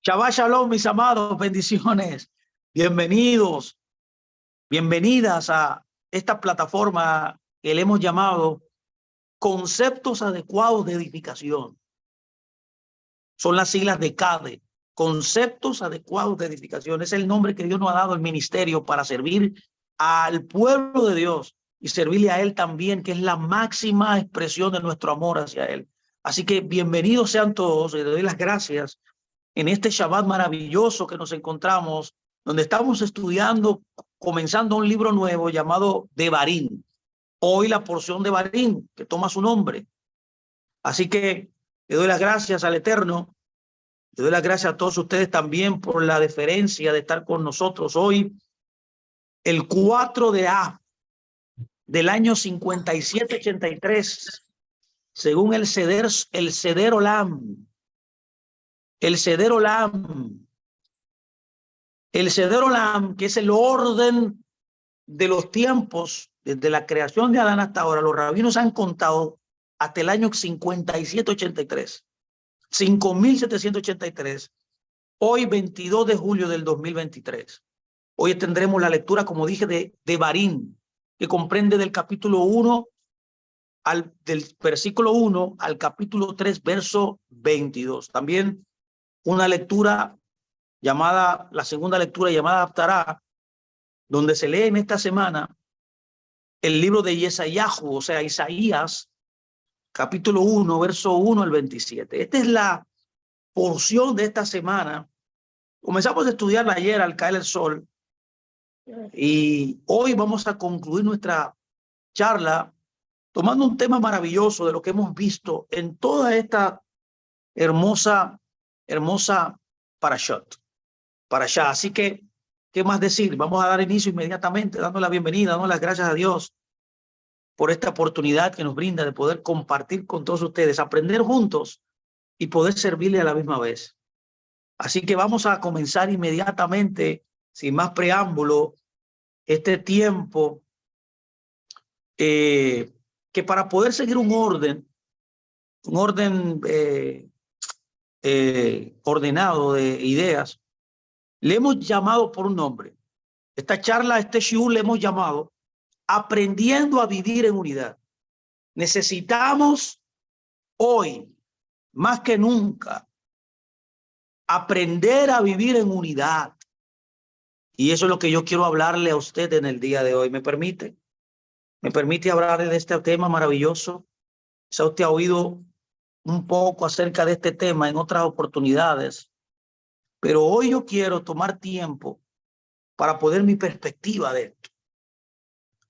Shabbat Shalom, mis amados, bendiciones. Bienvenidos, bienvenidas a esta plataforma que le hemos llamado Conceptos Adecuados de Edificación. Son las siglas de CADE, Conceptos Adecuados de Edificación. Es el nombre que Dios nos ha dado al ministerio para servir al pueblo de Dios y servirle a Él también, que es la máxima expresión de nuestro amor hacia Él. Así que bienvenidos sean todos y le doy las gracias en este Shabbat maravilloso que nos encontramos, donde estamos estudiando, comenzando un libro nuevo llamado Devarim. Hoy la porción de Devarim, que toma su nombre. Así que le doy las gracias al Eterno, le doy las gracias a todos ustedes también por la deferencia de estar con nosotros hoy, el 4 de Av del año 5783, según el Seder Olam. El Seder Olam, que es el orden de los tiempos, desde la creación de Adán hasta ahora, los rabinos han contado hasta el año 5783, 5783, hoy 22 de julio del 2023. Hoy tendremos la lectura, como dije, de Devarim, que comprende del capítulo 1 del versículo 1 al capítulo 3, verso 22. También una lectura llamada, la segunda lectura llamada Haftará, donde se lee en esta semana el libro de Yesayahu, o sea, Isaías, capítulo 1, verso 1 al 27. Esta es la porción de esta semana. Comenzamos a estudiarla ayer al caer el sol y hoy vamos a concluir nuestra charla tomando un tema maravilloso de lo que hemos visto en toda esta hermosa parashat. Así que, ¿qué más decir? Vamos a dar inicio inmediatamente, dando la bienvenida, dando las gracias a Dios por esta oportunidad que nos brinda de poder compartir con todos ustedes, aprender juntos y poder servirle a la misma vez. Así que vamos a comenzar inmediatamente, sin más preámbulo, este tiempo que para poder seguir un orden ordenado de ideas, le hemos llamado por un nombre. Esta charla, este shiur, le hemos llamado Aprendiendo a Vivir en Unidad. Necesitamos hoy, más que nunca, aprender a vivir en unidad. Y eso es lo que yo quiero hablarle a usted en el día de hoy. ¿Me permite? ¿Me permite hablarle de este tema maravilloso? ¿Se usted ha oído un poco acerca de este tema en otras oportunidades? Pero hoy yo quiero tomar tiempo para poner mi perspectiva de esto.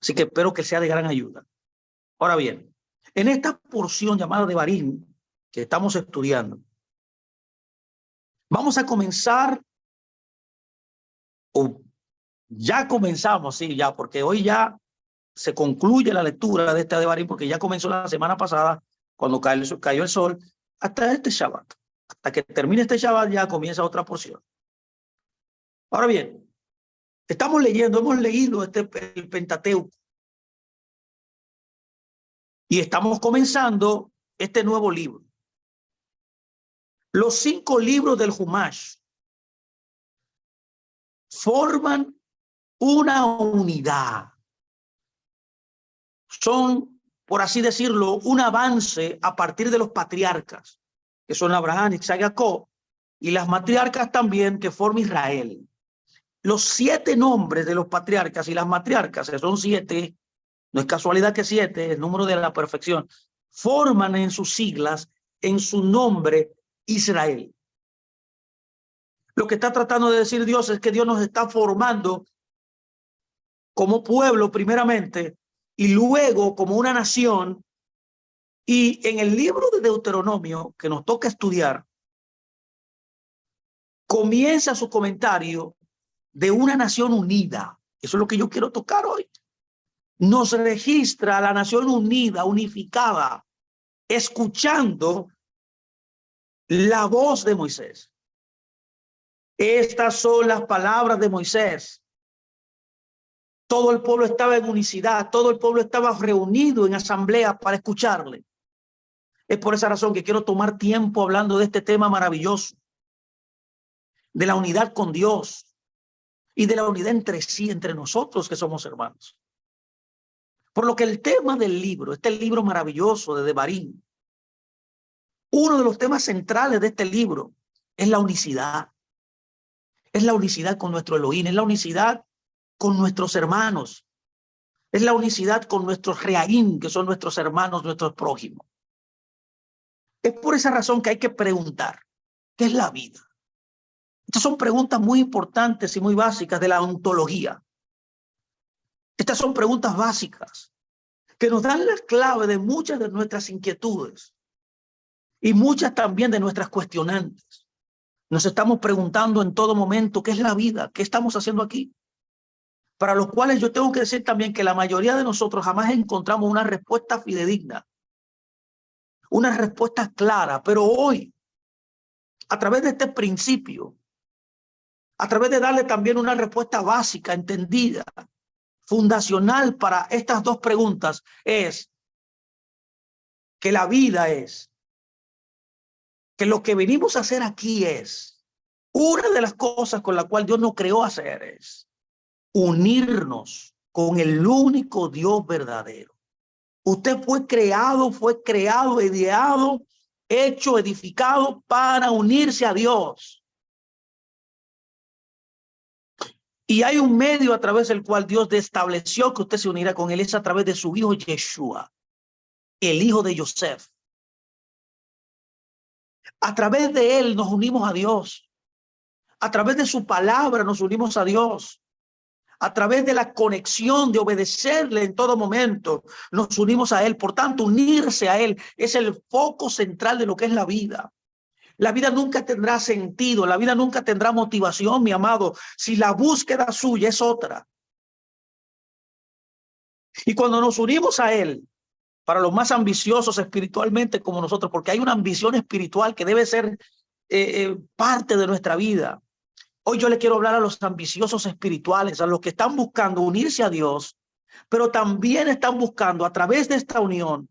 Así que espero que sea de gran ayuda. Ahora bien, en esta porción llamada Devarim que estamos estudiando, vamos a comenzar, o ya comenzamos, sí, ya, porque hoy ya se concluye la lectura de este Devarim, porque ya comenzó la semana pasada, cuando cayó el sol, hasta este Shabbat. Hasta que termine este Shabbat ya comienza otra porción. Ahora bien, hemos leído el Pentateuco, y estamos comenzando este nuevo libro. Los 5 libros del Humash forman una unidad. Son, por así decirlo, un avance a partir de los patriarcas, que son Abraham, Isaac y Jacob, y las matriarcas también, que forma Israel. Los 7 nombres de los patriarcas y las matriarcas, que son 7, no es casualidad que 7, el número de la perfección, forman en sus siglas, en su nombre, Israel. Lo que está tratando de decir Dios es que Dios nos está formando como pueblo primeramente y luego como una nación. Y en el libro de Deuteronomio que nos toca estudiar, comienza su comentario de una nación unida. Eso es lo que yo quiero tocar hoy. Nos registra la nación unida, unificada, escuchando la voz de Moisés. Estas son las palabras de Moisés. Todo el pueblo estaba en unicidad, todo el pueblo estaba reunido en asamblea para escucharle. Es por esa razón que quiero tomar tiempo hablando de este tema maravilloso. de la unidad con Dios y de la unidad entre sí, entre nosotros que somos hermanos. Por lo que el tema del libro, este libro maravilloso de Devarim, uno de los temas centrales de este libro es la unicidad. Es la unicidad con nuestro Elohim, es la unicidad con nuestros hermanos, es la unicidad con nuestros reaim, que son nuestros hermanos, nuestros prójimos. Es por esa razón que hay que preguntar, ¿qué es la vida? Estas son preguntas muy importantes y muy básicas de la ontología. Estas son preguntas básicas que nos dan la clave de muchas de nuestras inquietudes y muchas también de nuestras cuestionantes. Nos estamos preguntando en todo momento, ¿qué es la vida? ¿Qué estamos haciendo aquí? Para los cuales yo tengo que decir también que la mayoría de nosotros jamás encontramos una respuesta fidedigna, una respuesta clara, pero hoy, a través de este principio, a través de darle también una respuesta básica, entendida, fundacional para estas dos preguntas, es que la vida es, que lo que venimos a hacer aquí es, una de las cosas con la cual Dios nos creó hacer es unirnos con el único Dios verdadero. Usted fue creado, ideado, hecho, edificado para unirse a Dios. Y hay un medio a través del cual Dios estableció que usted se unirá con él, es a través de su hijo Yeshua, el hijo de Yosef. A través de él nos unimos a Dios. A través de su palabra nos unimos a Dios. A través de la conexión de obedecerle en todo momento, nos unimos a él. Por tanto, unirse a él es el foco central de lo que es la vida. La vida nunca tendrá sentido, la vida nunca tendrá motivación, mi amado, si la búsqueda suya es otra. Y cuando nos unimos a él, para los más ambiciosos espiritualmente como nosotros, porque hay una ambición espiritual que debe ser parte de nuestra vida. Hoy yo le quiero hablar a los ambiciosos espirituales, a los que están buscando unirse a Dios, pero también están buscando a través de esta unión,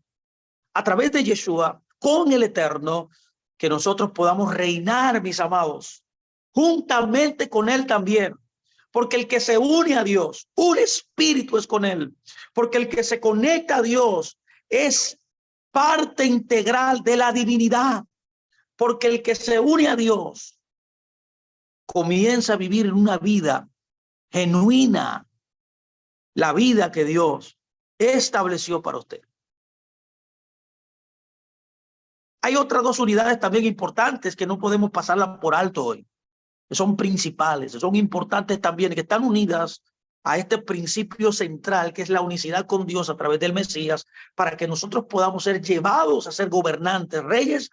a través de Yeshua, con el Eterno, que nosotros podamos reinar, mis amados, juntamente con él también. Porque el que se une a Dios, un espíritu es con él. Porque el que se conecta a Dios es parte integral de la divinidad. Porque el que se une a Dios comienza a vivir en una vida genuina, la vida que Dios estableció para usted. Hay otras dos unidades también importantes que no podemos pasarlas por alto hoy. Que son principales, son importantes también, que están unidas a este principio central que es la unicidad con Dios a través del Mesías, para que nosotros podamos ser llevados a ser gobernantes, reyes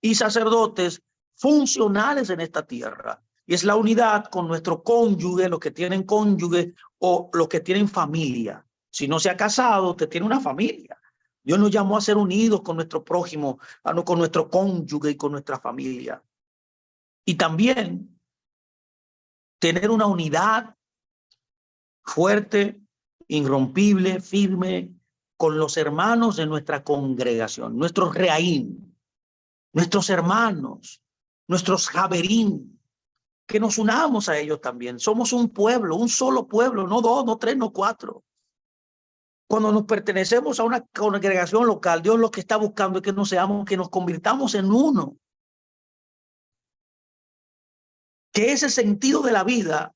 y sacerdotes funcionales en esta tierra. Y es la unidad con nuestro cónyuge, los que tienen cónyuge o los que tienen familia. Si no se ha casado, usted tiene una familia. Dios nos llamó a ser unidos con nuestro prójimo, con nuestro cónyuge y con nuestra familia. Y también tener una unidad fuerte, irrompible, firme, con los hermanos de nuestra congregación, nuestros reaim, nuestros hermanos, nuestros javerín, que nos unamos a ellos también. Somos un pueblo, un solo pueblo, no dos, no tres, no cuatro. Cuando nos pertenecemos a una congregación local, Dios lo que está buscando es que nos seamos, que nos convirtamos en uno. Que ese sentido de la vida,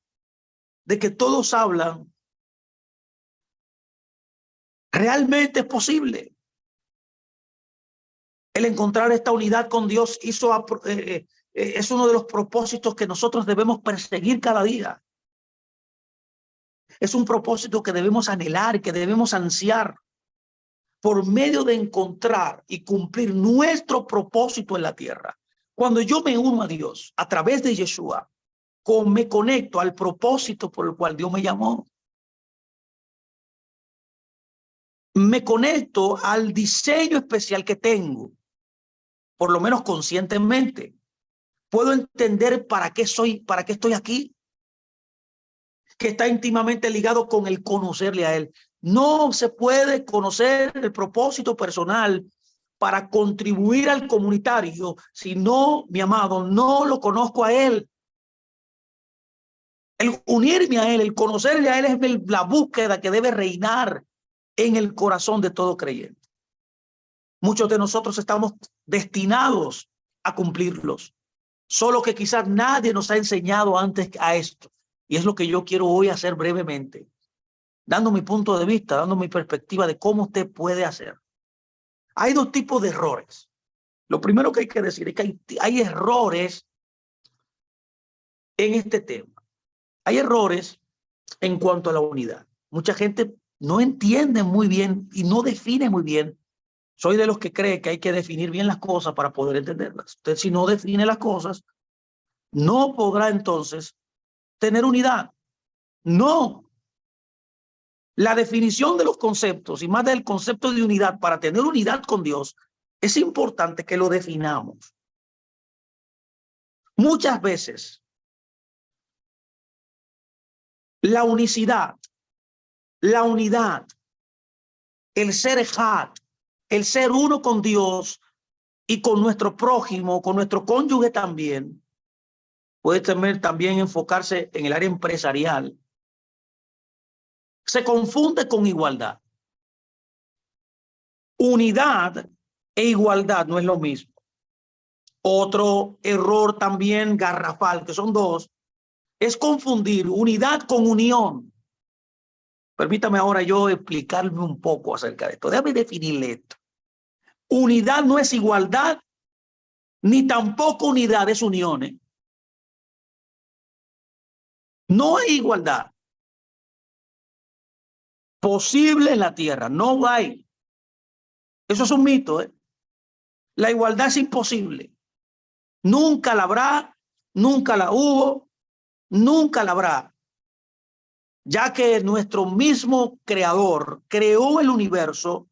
de que todos hablan, realmente es posible. El encontrar esta unidad con Dios es uno de los propósitos que nosotros debemos perseguir cada día. Es un propósito que debemos anhelar, que debemos ansiar por medio de encontrar y cumplir nuestro propósito en la tierra. Cuando yo me uno a Dios a través de Yeshua, me conecto al propósito por el cual Dios me llamó. Me conecto al diseño especial que tengo, por lo menos conscientemente. Puedo entender para qué estoy aquí, que está íntimamente ligado con el conocerle a él. No se puede conocer el propósito personal para contribuir al comunitario si no, mi amado, no lo conozco a él. El unirme a Él, el conocerle a Él es la búsqueda que debe reinar en el corazón de todo creyente. Muchos de nosotros estamos destinados a cumplirlos, solo que quizás nadie nos ha enseñado antes a esto. Y es lo que yo quiero hoy hacer brevemente, dando mi punto de vista, dando mi perspectiva de cómo usted puede hacer. Hay dos tipos de errores. Lo primero que hay que decir es que hay errores en este tema. Hay errores en cuanto a la unidad. Mucha gente no entiende muy bien y no define muy bien. Soy de los que cree que hay que definir bien las cosas para poder entenderlas. Usted, si no define las cosas, no podrá entonces tener unidad. No. La definición de los conceptos y más del concepto de unidad para tener unidad con Dios, es importante que lo definamos. Muchas veces la unicidad, la unidad, el ser ejad, el ser uno con Dios y con nuestro prójimo, con nuestro cónyuge también, puede también enfocarse en el área empresarial. Se confunde con igualdad. Unidad e igualdad no es lo mismo. Otro error también garrafal, que son dos, es confundir unidad con unión. Permítame ahora yo explicarme un poco acerca de esto. Déjame definirle esto. Unidad no es igualdad, ni tampoco unidad es unión. No hay igualdad posible en la tierra, no hay. Eso es un mito, ¿eh? La igualdad es imposible. Nunca la habrá, nunca la hubo, nunca la habrá, ya que nuestro mismo creador creó el universo,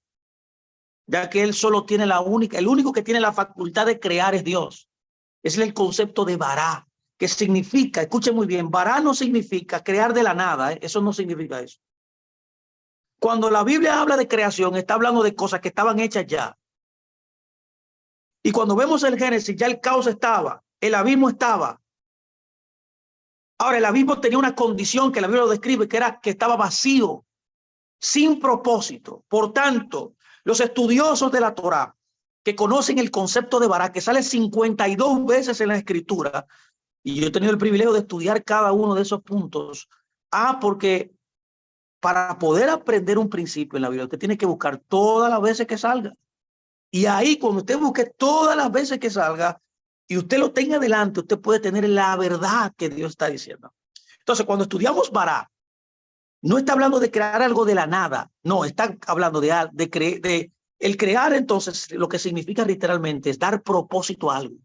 ya que él solo tiene el único que tiene la facultad de crear es Dios. Es el concepto de bará, que significa, escuche muy bien, bará no significa crear de la nada, ¿eh? Eso no significa eso. Cuando la Biblia habla de creación, está hablando de cosas que estaban hechas ya. Y cuando vemos el Génesis, ya el caos estaba, el abismo estaba. Ahora, el abismo tenía una condición que la Biblia lo describe, que era que estaba vacío, sin propósito. Por tanto, los estudiosos de la Torá, que conocen el concepto de bará, que sale 52 veces en la Escritura, y yo he tenido el privilegio de estudiar cada uno de esos puntos. Porque para poder aprender un principio en la Biblia, usted tiene que buscar todas las veces que salga. Y ahí, cuando usted busque todas las veces que salga y usted lo tenga delante, usted puede tener la verdad que Dios está diciendo. Entonces, cuando estudiamos bará, no está hablando de crear algo de la nada. No, está hablando de el crear. Entonces, lo que significa literalmente es dar propósito a algo.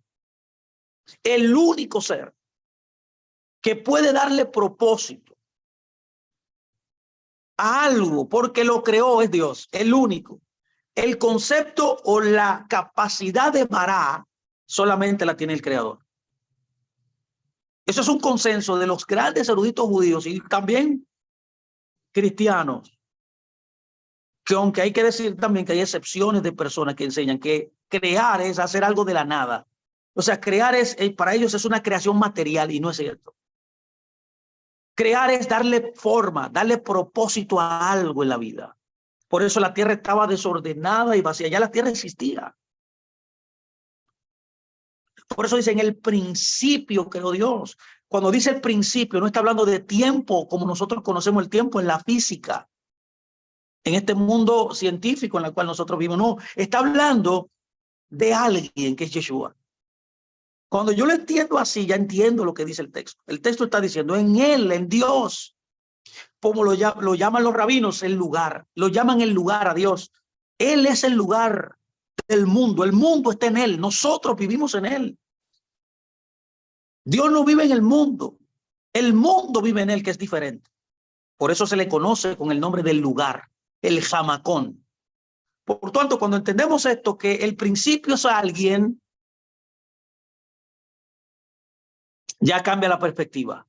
El único ser que puede darle propósito a algo porque lo creó es Dios, el único. El concepto o la capacidad de bará solamente la tiene el creador. Eso es un consenso de los grandes eruditos judíos y también cristianos, que aunque hay que decir también que hay excepciones de personas que enseñan que crear es hacer algo de la nada. O sea, crear para ellos es una creación material y no es cierto. Crear es darle forma, darle propósito a algo en la vida. Por eso la tierra estaba desordenada y vacía. Ya la tierra existía. Por eso dicen el principio creó Dios. Cuando dice el principio, no está hablando de tiempo como nosotros conocemos el tiempo en la física, en este mundo científico en el cual nosotros vivimos. No, está hablando de alguien que es Yeshua. Cuando yo lo entiendo así, ya entiendo lo que dice el texto. El texto está diciendo en él, en Dios, como lo llaman los rabinos, el lugar. Lo llaman el lugar a Dios. Él es el lugar del mundo. El mundo está en él. Nosotros vivimos en él. Dios no vive en el mundo vive en él, que es diferente. Por eso se le conoce con el nombre del lugar, el Jamacón. Por tanto, cuando entendemos esto, que el principio es alguien, ya cambia la perspectiva.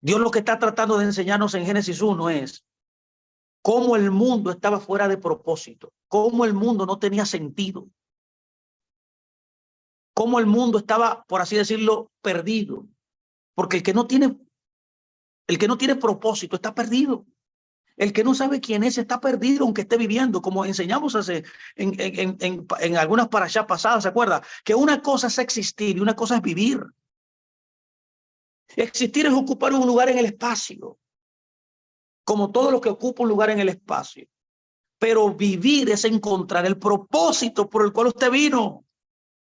Dios lo que está tratando de enseñarnos en Génesis 1 es cómo el mundo estaba fuera de propósito, cómo el mundo no tenía sentido, cómo el mundo estaba, por así decirlo, perdido. Porque el que no tiene El que no tiene propósito está perdido. El que no sabe quién es está perdido, aunque esté viviendo, como enseñamos en algunas parashá pasadas, ¿se acuerda? Que una cosa es existir y una cosa es vivir. Existir es ocupar un lugar en el espacio, como todo lo que ocupa un lugar en el espacio. Pero vivir es encontrar el propósito por el cual usted vino.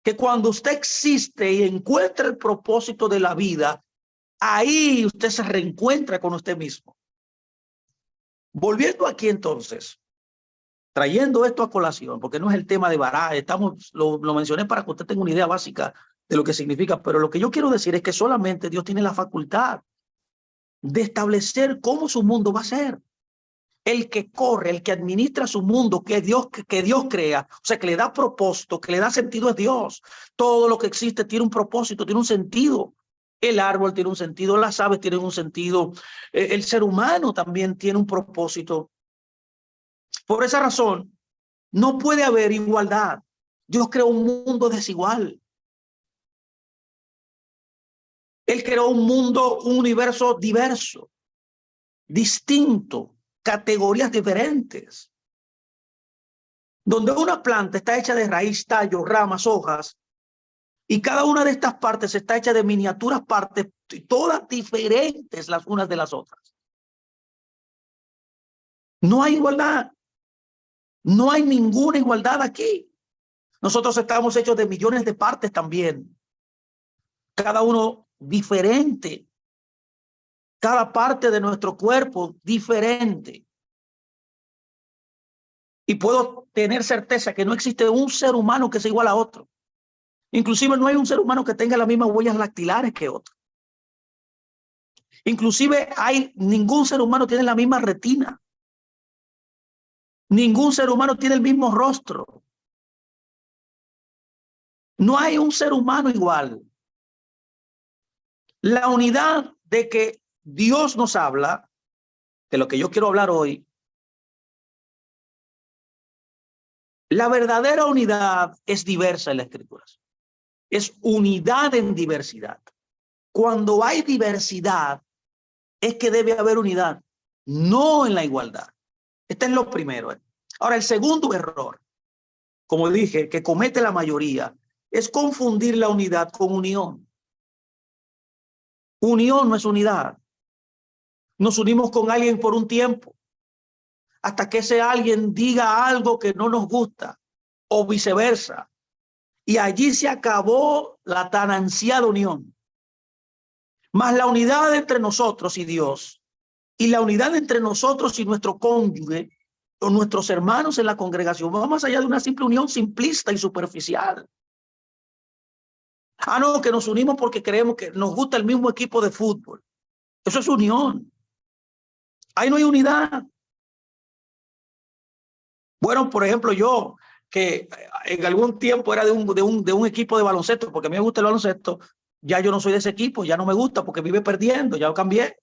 Que cuando usted existe y encuentra el propósito de la vida, ahí usted se reencuentra con usted mismo. Volviendo aquí entonces, trayendo esto a colación, porque no es el tema de Bará, lo mencioné para que usted tenga una idea básica de lo que significa, pero lo que yo quiero decir es que solamente Dios tiene la facultad de establecer cómo su mundo va a ser. El que corre, el que administra su mundo, que Dios crea, o sea, que le da propósito, que le da sentido, es Dios. Todo lo que existe tiene un propósito, tiene un sentido. El árbol tiene un sentido, las aves tienen un sentido, el ser humano también tiene un propósito. Por esa razón, no puede haber igualdad. Dios creó un mundo desigual. Él creó un mundo, un universo diverso, distinto, categorías diferentes, donde una planta está hecha de raíz, tallo, ramas, hojas, y cada una de estas partes está hecha de miniaturas partes, todas diferentes las unas de las otras. No hay igualdad. No hay ninguna igualdad aquí. Nosotros estamos hechos de millones de partes también. Cada uno diferente. Cada parte de nuestro cuerpo diferente. Y puedo tener certeza que no existe un ser humano que sea igual a otro. Inclusive no hay un ser humano que tenga las mismas huellas dactilares que otro. Inclusive ningún ser humano tiene la misma retina. Ningún ser humano tiene el mismo rostro. No hay un ser humano igual. La unidad de que Dios nos habla, de lo que yo quiero hablar hoy, la verdadera unidad es diversa en las Escrituras. Es unidad en diversidad. Cuando hay diversidad, es que debe haber unidad, no en la igualdad. Este es lo primero. Ahora, el segundo error, como dije, que comete la mayoría, es confundir la unidad con unión. Unión no es unidad. Nos unimos con alguien por un tiempo, hasta que ese alguien diga algo que no nos gusta, o viceversa. Y allí se acabó la tan ansiada unión. Más la unidad entre nosotros y Dios, y la unidad entre nosotros y nuestro cónyuge, o nuestros hermanos en la congregación, va más allá de una simple unión simplista y superficial. Ah, no, que nos unimos porque creemos que nos gusta el mismo equipo de fútbol. Eso es unión. Ahí no hay unidad. Bueno, por ejemplo, yo, que en algún tiempo era de un equipo de baloncesto, porque a mí me gusta el baloncesto, ya yo no soy de ese equipo, ya no me gusta porque vive perdiendo, ya lo cambié.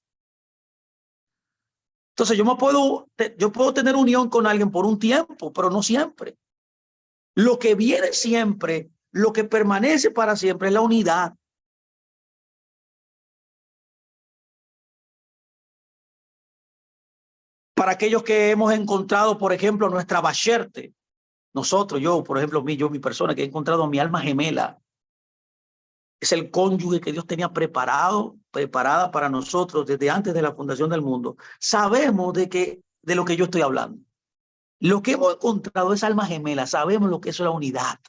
Entonces yo puedo tener unión con alguien por un tiempo, pero no siempre. Lo que viene siempre, lo que permanece para siempre es la unidad. Para aquellos que hemos encontrado, por ejemplo, nuestra basherte, nosotros, yo, por ejemplo, mi persona que he encontrado mi alma gemela, es el cónyuge que Dios tenía preparada para nosotros desde antes de la fundación del mundo. Sabemos de lo que yo estoy hablando. Lo que hemos encontrado es alma gemela, sabemos lo que es la unidad.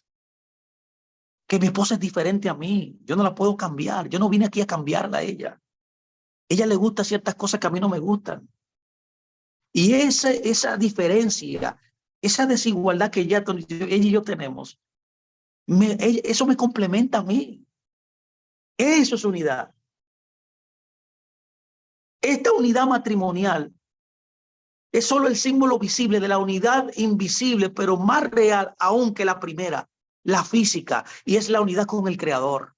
Que mi esposa es diferente a mí, yo no la puedo cambiar, yo no vine aquí a cambiarla a ella. Ella le gusta ciertas cosas que a mí no me gustan. Y esa diferencia, esa desigualdad que ella y yo tenemos, eso me complementa a mí. Eso es unidad. Esta unidad matrimonial es solo el símbolo visible de la unidad invisible, pero más real aún que la primera, la física, y es la unidad con el Creador.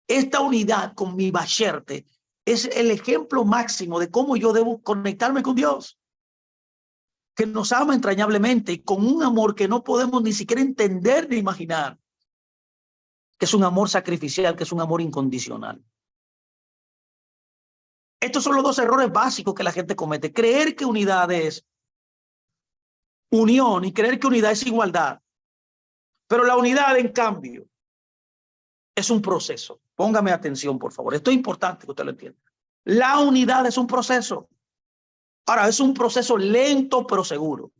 Esta unidad con mi basherte es el ejemplo máximo de cómo yo debo conectarme con Dios, que nos ama entrañablemente y con un amor que no podemos ni siquiera entender ni imaginar, que es un amor sacrificial, que es un amor incondicional. Estos son los dos errores básicos que la gente comete. Creer que unidad es unión y creer que unidad es igualdad. Pero la unidad, en cambio, es un proceso. Póngame atención, por favor. Esto es importante que usted lo entienda. La unidad es un proceso. Ahora, es un proceso lento pero seguro.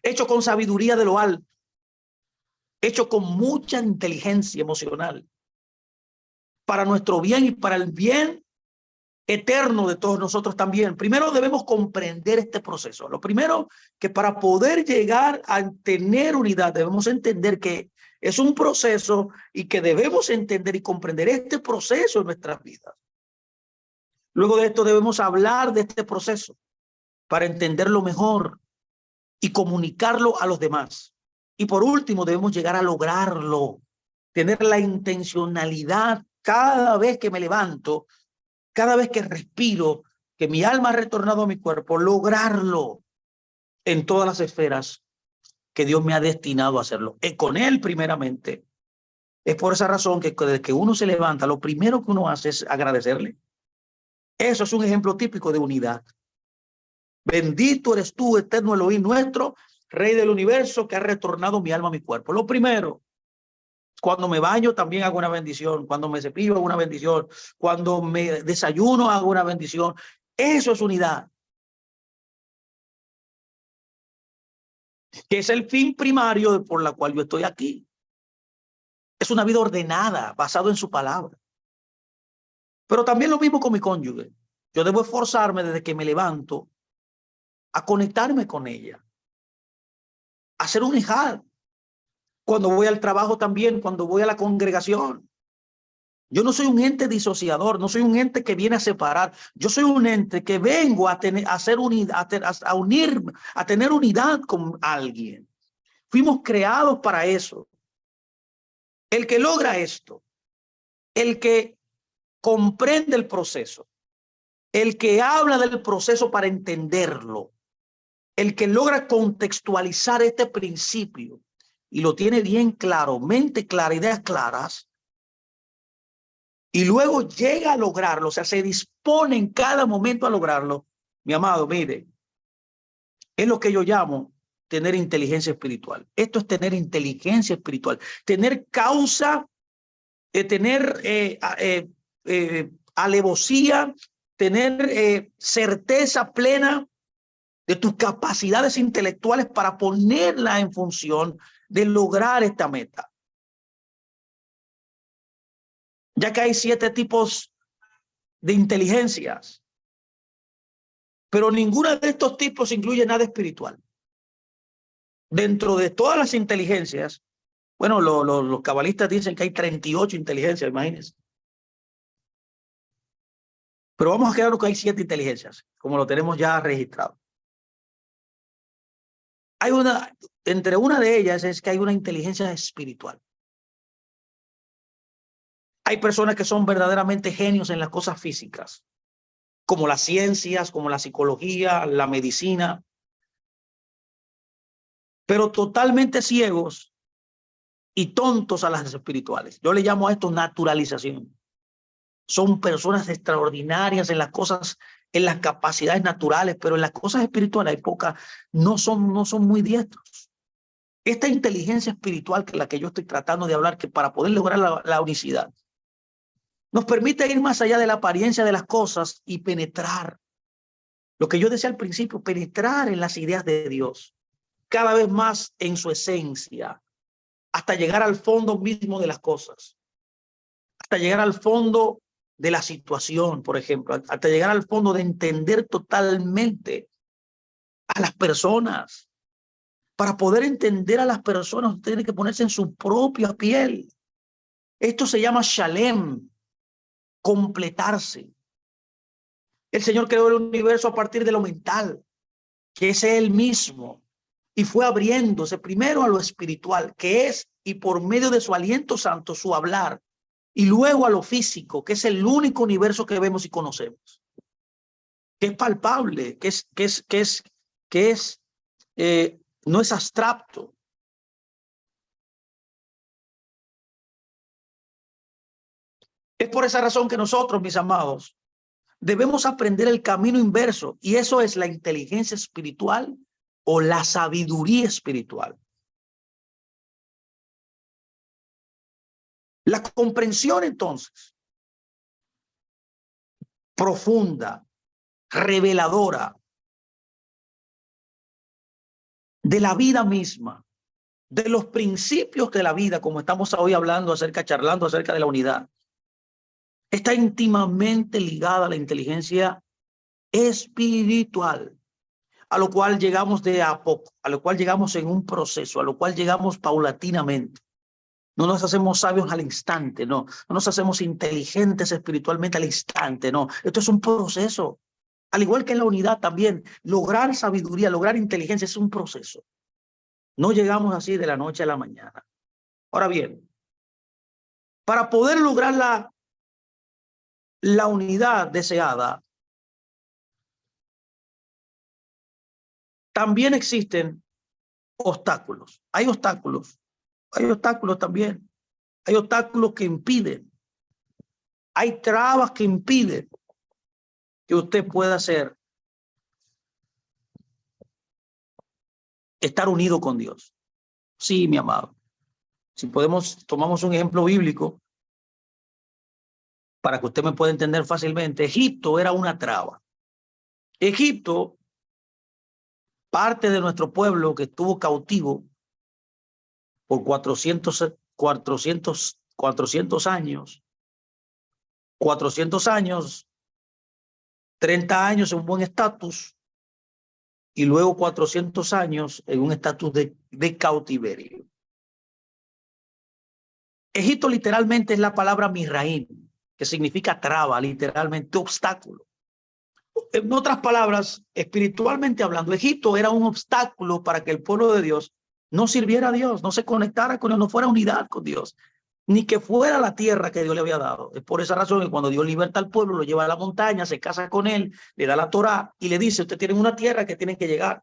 Hecho con sabiduría de lo alto. Hecho con mucha inteligencia emocional. Para nuestro bien y para el bien eterno de todos nosotros también. Primero debemos comprender este proceso. Lo primero, que para poder llegar a tener unidad debemos entender que es un proceso y que debemos entender y comprender este proceso en nuestras vidas. Luego de esto debemos hablar de este proceso para entenderlo mejor y comunicarlo a los demás. Y por último debemos llegar a lograrlo, tener la intencionalidad cada vez que me levanto, cada vez que respiro, que mi alma ha retornado a mi cuerpo, lograrlo en todas las esferas que Dios me ha destinado a hacerlo. Y con Él primeramente. Es por esa razón que desde que uno se levanta, lo primero que uno hace es agradecerle. Eso es un ejemplo típico de unidad. Bendito eres tú, eterno Elohim nuestro, Rey del universo, que ha retornado mi alma a mi cuerpo. Lo primero, cuando me baño también hago una bendición, cuando me cepillo hago una bendición, cuando me desayuno hago una bendición. Eso es unidad, que es el fin primario por la cual yo estoy aquí. Es una vida ordenada, basado en su palabra. Pero también lo mismo con mi cónyuge. Yo debo esforzarme desde que me levanto a conectarme con ella, a hacer un ejal. Cuando voy al trabajo también, cuando voy a la congregación. Yo no soy un ente disociador, no soy un ente que viene a separar. Yo soy un ente que vengo a tener, a hacer unidad, a unir, a tener unidad con alguien. Fuimos creados para eso. El que logra esto, el que comprende el proceso, el que habla del proceso para entenderlo, el que logra contextualizar este principio y lo tiene bien claro, mente clara, ideas claras, y luego llega a lograrlo, o sea, se dispone en cada momento a lograrlo. Mi amado, mire, es lo que yo llamo tener inteligencia espiritual. Esto es tener inteligencia espiritual, tener causa, tener alevosía, tener certeza plena de tus capacidades intelectuales para ponerla en función de lograr esta meta. Ya que hay 7 tipos de inteligencias, pero ninguna de estos tipos incluye nada espiritual. Dentro de todas las inteligencias, bueno, los cabalistas dicen que hay 38 inteligencias, imagínense. Pero vamos a quedarnos que hay 7 inteligencias, como lo tenemos ya registrado. Hay entre una de ellas es que hay una inteligencia espiritual. Hay personas que son verdaderamente genios en las cosas físicas, como las ciencias, como la psicología, la medicina, pero totalmente ciegos y tontos a las espirituales. Yo le llamo a esto naturalización. Son personas extraordinarias en las cosas, en las capacidades naturales, pero en las cosas espirituales hay pocas, no son muy diestros. Esta inteligencia espiritual que la que yo estoy tratando de hablar, que para poder lograr la unicidad, nos permite ir más allá de la apariencia de las cosas y penetrar. Lo que yo decía al principio, penetrar en las ideas de Dios, cada vez más en su esencia, hasta llegar al fondo mismo de las cosas, hasta llegar al fondo de la situación, por ejemplo, hasta llegar al fondo de entender totalmente a las personas. Para poder entender a las personas, usted tiene que ponerse en su propia piel. Esto se llama shalem, completarse. El Señor creó el universo a partir de lo mental, que es Él mismo, y fue abriéndose primero a lo espiritual, que es, y por medio de su aliento santo, su hablar, y luego a lo físico, que es el único universo que vemos y conocemos, que es palpable, no es abstracto. Es por esa razón que nosotros, mis amados, debemos aprender el camino inverso, y eso es la inteligencia espiritual o la sabiduría espiritual. La comprensión, entonces, profunda, reveladora de la vida misma, de los principios de la vida, como estamos hoy charlando acerca de la unidad, está íntimamente ligada a la inteligencia espiritual, a lo cual llegamos de a poco, a lo cual llegamos en un proceso, a lo cual llegamos paulatinamente. No nos hacemos sabios al instante, no nos hacemos inteligentes espiritualmente al instante, no. Esto es un proceso. Al igual que en la unidad también, lograr sabiduría, lograr inteligencia es un proceso. No llegamos así de la noche a la mañana. Ahora bien, para poder lograr la unidad deseada, también existen obstáculos. Hay obstáculos también. Hay obstáculos que impiden. Hay trabas que impiden que usted pueda estar unido con Dios. Sí, mi amado. Si tomamos un ejemplo bíblico para que usted me pueda entender fácilmente. Egipto era una traba. Egipto, parte de nuestro pueblo que estuvo cautivo por 400 años, 400 años, 30 años en un buen estatus y luego 400 años en un estatus de cautiverio. Egipto literalmente es la palabra Misraim, que significa traba, literalmente obstáculo. En otras palabras, espiritualmente hablando, Egipto era un obstáculo para que el pueblo de Dios no sirviera a Dios, no se conectara con Dios, no fuera unidad con Dios, ni que fuera la tierra que Dios le había dado. Es por esa razón que cuando Dios liberta al pueblo, lo lleva a la montaña, se casa con él, le da la Torá y le dice, ustedes tienen una tierra que tienen que llegar.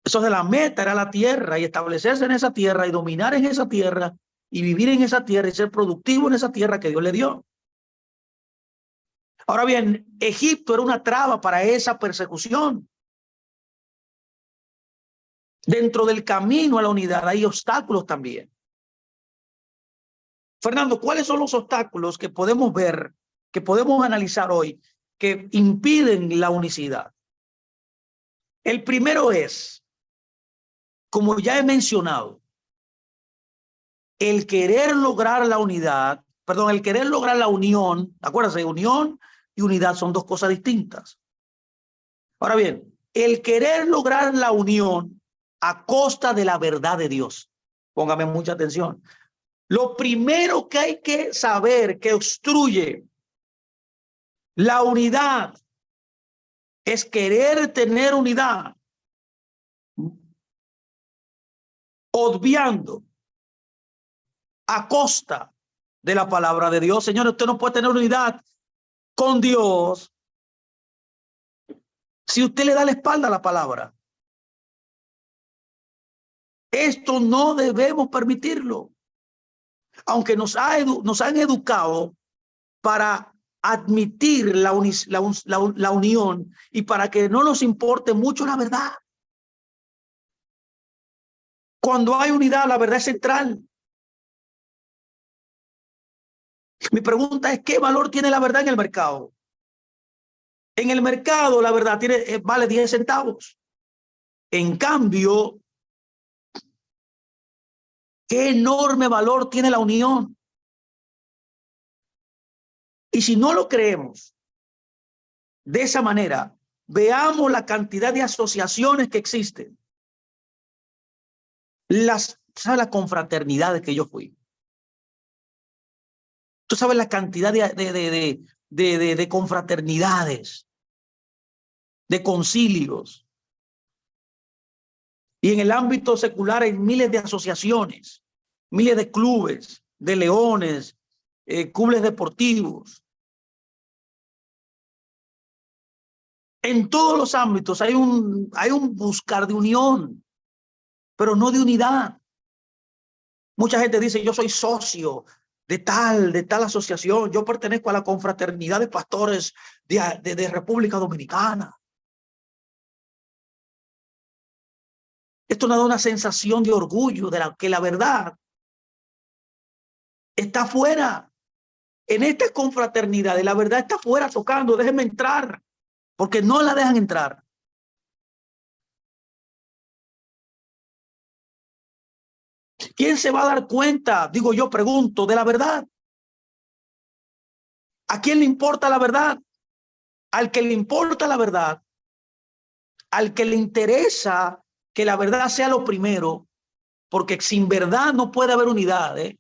Eso de la meta era la tierra y establecerse en esa tierra y dominar en esa tierra y vivir en esa tierra y ser productivo en esa tierra que Dios le dio. Ahora bien, Egipto era una traba para esa persecución. Dentro del camino a la unidad hay obstáculos también. Fernando, ¿cuáles son los obstáculos que podemos ver, que podemos analizar hoy, que impiden la unicidad? El primero es, como ya he mencionado, el querer lograr la unidad, perdón, el querer lograr la unión. Acuérdense, unión y unidad son dos cosas distintas. Ahora bien, el querer lograr la unión a costa de la verdad de Dios. Póngame mucha atención. Lo primero que hay que saber que obstruye la unidad es querer tener unidad, obviando a costa de la palabra de Dios. Señor, usted no puede tener unidad con Dios si usted le da la espalda a la palabra. Esto no debemos permitirlo. Aunque nos han educado para admitir la unión y para que no nos importe mucho la verdad. Cuando hay unidad, la verdad es central. Mi pregunta es, ¿qué valor tiene la verdad en el mercado? En el mercado, la verdad vale 10 centavos. En cambio, ¿qué enorme valor tiene la unión? Y si no lo creemos de esa manera, veamos la cantidad de asociaciones que existen. ¿Sabes las confraternidades que yo fui? Tú sabes la cantidad de confraternidades, de concilios. Y en el ámbito secular hay miles de asociaciones, miles de clubes, de leones, clubes deportivos. En todos los ámbitos hay un buscar de unión, pero no de unidad. Mucha gente dice, yo soy socio de tal asociación, yo pertenezco a la confraternidad de pastores de República Dominicana. Esto nos da una sensación de orgullo de que la verdad está afuera. En esta confraternidad, la verdad está afuera tocando, déjenme entrar, porque no la dejan entrar. ¿Quién se va a dar cuenta, digo yo, pregunto, de la verdad? ¿A quién le importa la verdad? Al que le importa la verdad, al que le interesa que la verdad sea lo primero, porque sin verdad no puede haber unidad, ¿eh?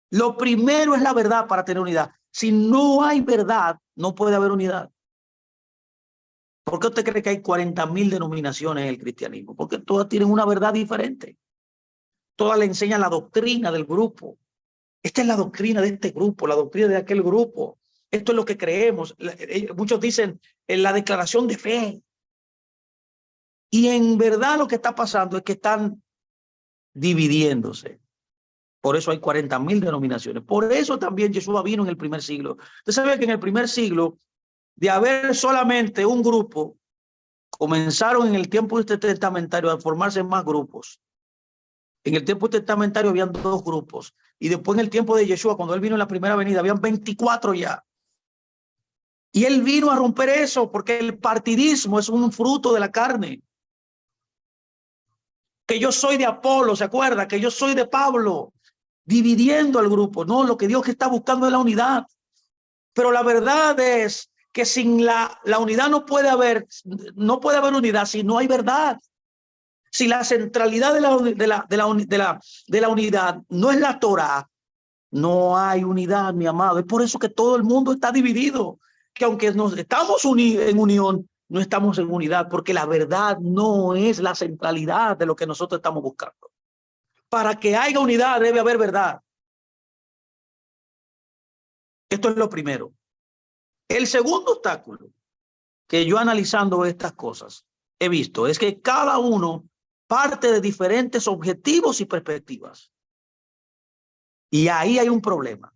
Lo primero es la verdad para tener unidad. Si no hay verdad, no puede haber unidad. ¿Por qué usted cree que hay 40.000 denominaciones en el cristianismo? Porque todas tienen una verdad diferente. Todas le enseñan la doctrina del grupo. Esta es la doctrina de este grupo, la doctrina de aquel grupo. Esto es lo que creemos. Muchos dicen en la declaración de fe. Y en verdad lo que está pasando es que están dividiéndose. Por eso hay 40.000 denominaciones. Por eso también Jesús vino en el primer siglo. Usted sabe que en el primer siglo, de haber solamente un grupo, comenzaron en el tiempo testamentario a formarse más grupos. En el tiempo testamentario habían 2 grupos. Y después en el tiempo de Yeshua, cuando él vino en la primera venida, habían 24 ya. Y él vino a romper eso porque el partidismo es un fruto de la carne. Que yo soy de Apolo, ¿se acuerda? Que yo soy de Pablo, dividiendo al grupo. No, lo que Dios está buscando es la unidad. Pero la verdad es que sin la unidad no puede haber unidad si no hay verdad. Si la centralidad de la unidad no es la Torá, no hay unidad, mi amado. Es por eso que todo el mundo está dividido. Que aunque nos estamos en unión, no estamos en unidad, porque la verdad no es la centralidad de lo que nosotros estamos buscando. Para que haya unidad debe haber verdad. Esto es lo primero. El segundo obstáculo que yo analizando estas cosas he visto es que cada uno parte de diferentes objetivos y perspectivas. Y ahí hay un problema.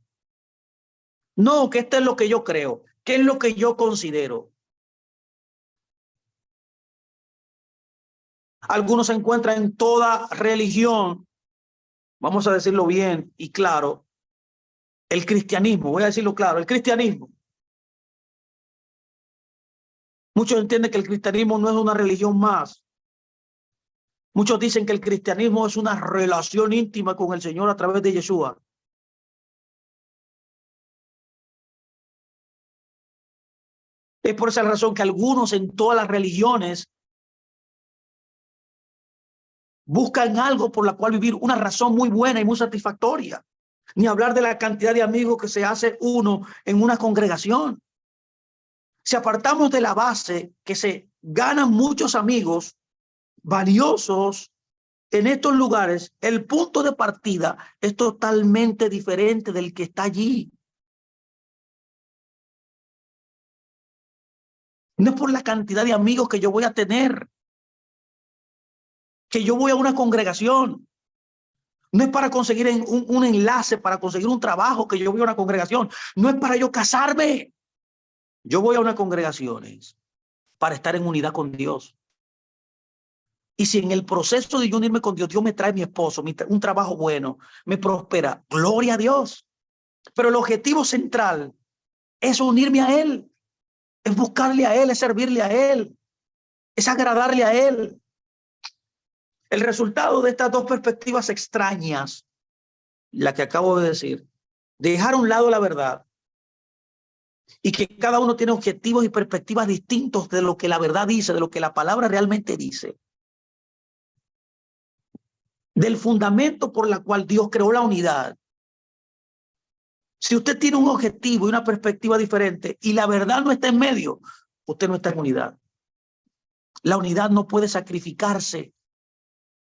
No, que esto es lo que yo creo, que es lo que yo considero. Algunos se encuentran en toda religión, vamos a decirlo bien y claro, el cristianismo, voy a decirlo claro, el cristianismo. Muchos entienden que el cristianismo no es una religión más. Muchos dicen que el cristianismo es una relación íntima con el Señor a través de Yeshua. Es por esa razón que algunos en todas las religiones buscan algo por la cual vivir, una razón muy buena y muy satisfactoria. Ni hablar de la cantidad de amigos que se hace uno en una congregación. Si apartamos de la base que se ganan muchos amigos valiosos en estos lugares, el punto de partida es totalmente diferente del que está allí. No es por la cantidad de amigos que yo voy a tener, que yo voy a una congregación. No es para conseguir un enlace, para conseguir un trabajo, que yo voy a una congregación. No es para yo casarme. Yo voy a una congregación para estar en unidad con Dios. Y si en el proceso de yo unirme con Dios, Dios me trae mi esposo, un trabajo bueno, me prospera, gloria a Dios. Pero el objetivo central es unirme a Él, es buscarle a Él, es servirle a Él, es agradarle a Él. El resultado de estas 2 perspectivas extrañas, la que acabo de decir, dejar a un lado la verdad y que cada uno tiene objetivos y perspectivas distintos de lo que la verdad dice, de lo que la palabra realmente dice, del fundamento por la cual Dios creó la unidad. Si usted tiene un objetivo y una perspectiva diferente y la verdad no está en medio, usted no está en unidad. La unidad no puede sacrificarse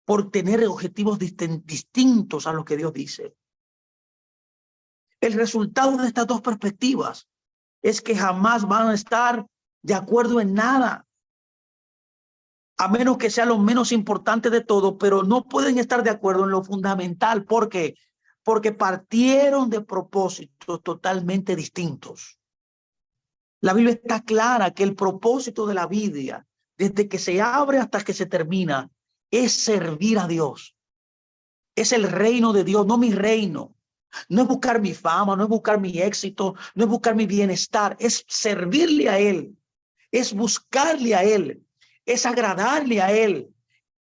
por tener objetivos distintos a lo que Dios dice. El resultado de estas 2 perspectivas es que jamás van a estar de acuerdo en nada, a menos que sea lo menos importante de todo, pero no pueden estar de acuerdo en lo fundamental. ¿Por qué? porque partieron de propósitos totalmente distintos. La Biblia está clara que el propósito de la vida, desde que se abre hasta que se termina, es servir a Dios. Es el reino de Dios, no mi reino. No es buscar mi fama, no es buscar mi éxito, no es buscar mi bienestar, es servirle a Él, es buscarle a Él, es agradarle a Él.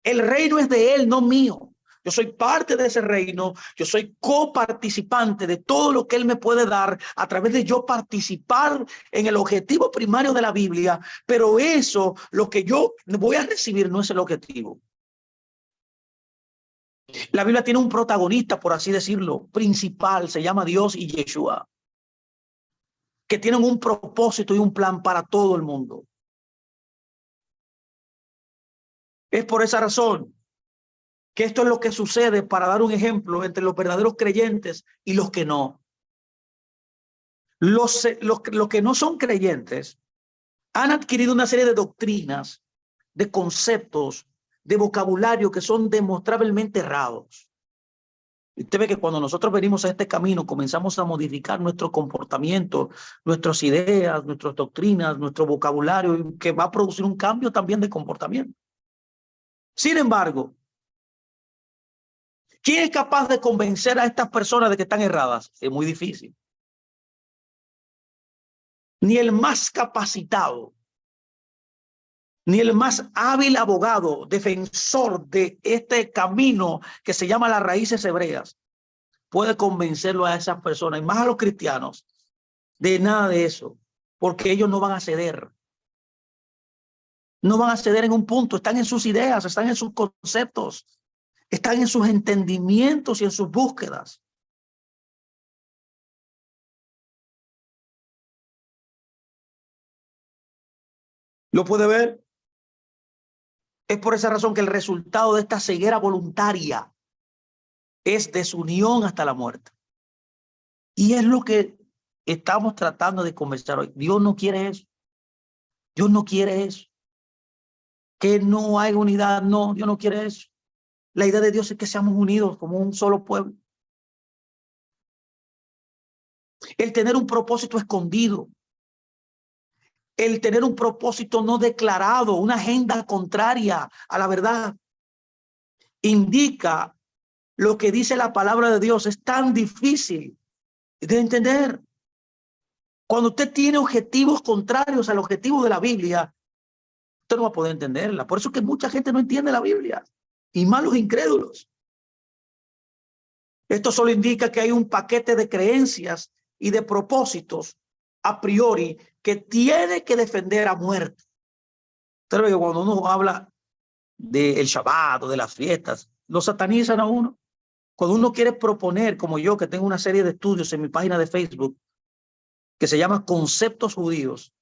El reino es de Él, no mío. Yo soy parte de ese reino, yo soy coparticipante de todo lo que Él me puede dar a través de yo participar en el objetivo primario de la Biblia, pero eso, lo que yo voy a recibir no es el objetivo. La Biblia tiene un protagonista, por así decirlo, principal, se llama Dios y Yeshua, que tienen un propósito y un plan para todo el mundo. Es por esa razón que esto es lo que sucede, para dar un ejemplo, entre los verdaderos creyentes y los que no. Los que no son creyentes han adquirido una serie de doctrinas, de conceptos, de vocabulario que son demostrablemente errados. Y usted ve que cuando nosotros venimos a este camino, comenzamos a modificar nuestro comportamiento, nuestras ideas, nuestras doctrinas, nuestro vocabulario, que va a producir un cambio también de comportamiento. Sin embargo, ¿quién es capaz de convencer a estas personas de que están erradas? Es muy difícil. Ni el más capacitado, ni el más hábil abogado, defensor de este camino que se llama las raíces hebreas, puede convencerlo a esas personas, y más a los cristianos, de nada de eso, porque ellos no van a ceder. No van a ceder en un punto, están en sus ideas, están en sus conceptos, están en sus entendimientos y en sus búsquedas. ¿Lo puede ver? Es por esa razón que el resultado de esta ceguera voluntaria es desunión hasta la muerte. Y es lo que estamos tratando de conversar hoy. Dios no quiere eso. Dios no quiere eso. Que no hay unidad. No, Dios no quiere eso. La idea de Dios es que seamos unidos como un solo pueblo. El tener un propósito escondido. El tener un propósito no declarado, una agenda contraria a la verdad, indica lo que dice la palabra de Dios. Es tan difícil de entender. Cuando usted tiene objetivos contrarios al objetivo de la Biblia, usted no va a poder entenderla. Por eso es que mucha gente no entiende la Biblia, y más los incrédulos. Esto solo indica que hay un paquete de creencias y de propósitos a priori que tiene que defender a muerte. Usted ve que cuando uno habla del Shabbat o de las fiestas, lo satanizan a uno. Cuando uno quiere proponer, como yo, que tengo una serie de estudios en mi página de Facebook, que se llama Conceptos Judíos,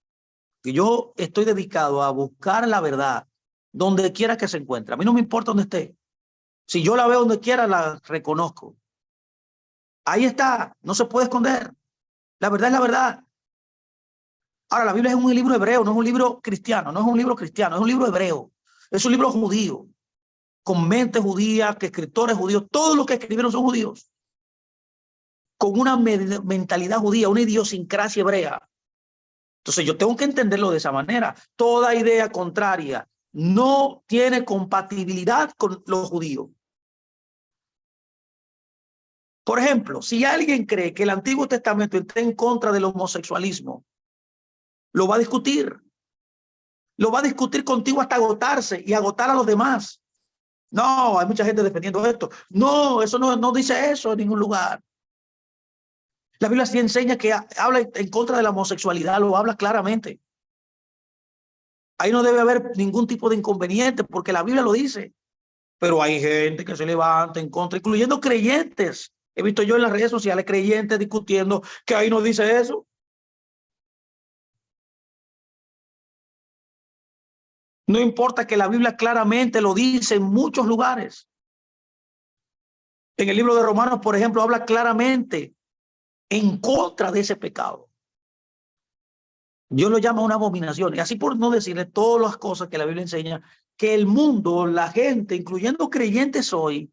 que yo estoy dedicado a buscar la verdad donde quiera que se encuentre. A mí no me importa dónde esté. Si yo la veo donde quiera, la reconozco. Ahí está, no se puede esconder. La verdad es la verdad. Ahora, la Biblia es un libro hebreo, no es un libro cristiano, no es un libro cristiano, es un libro hebreo. Es un libro judío, con mente judía, que escritores judíos, todos los que escribieron son judíos, con una mentalidad judía, una idiosincrasia hebrea. Entonces yo tengo que entenderlo de esa manera. Toda idea contraria no tiene compatibilidad con los judíos. Por ejemplo, si alguien cree que el Antiguo Testamento está en contra del homosexualismo, lo va a discutir. Lo va a discutir contigo hasta agotarse y agotar a los demás. No, hay mucha gente defendiendo esto. No, eso no dice eso en ningún lugar. La Biblia sí enseña que habla en contra de la homosexualidad, lo habla claramente. Ahí no debe haber ningún tipo de inconveniente porque la Biblia lo dice. Pero hay gente que se levanta en contra, incluyendo creyentes. He visto yo en las redes sociales creyentes discutiendo que ahí no dice eso. No importa que la Biblia claramente lo dice en muchos lugares. En el libro de Romanos, por ejemplo, habla claramente en contra de ese pecado. Dios lo llama una abominación. Y así, por no decirle todas las cosas que la Biblia enseña, que el mundo, la gente, incluyendo creyentes hoy,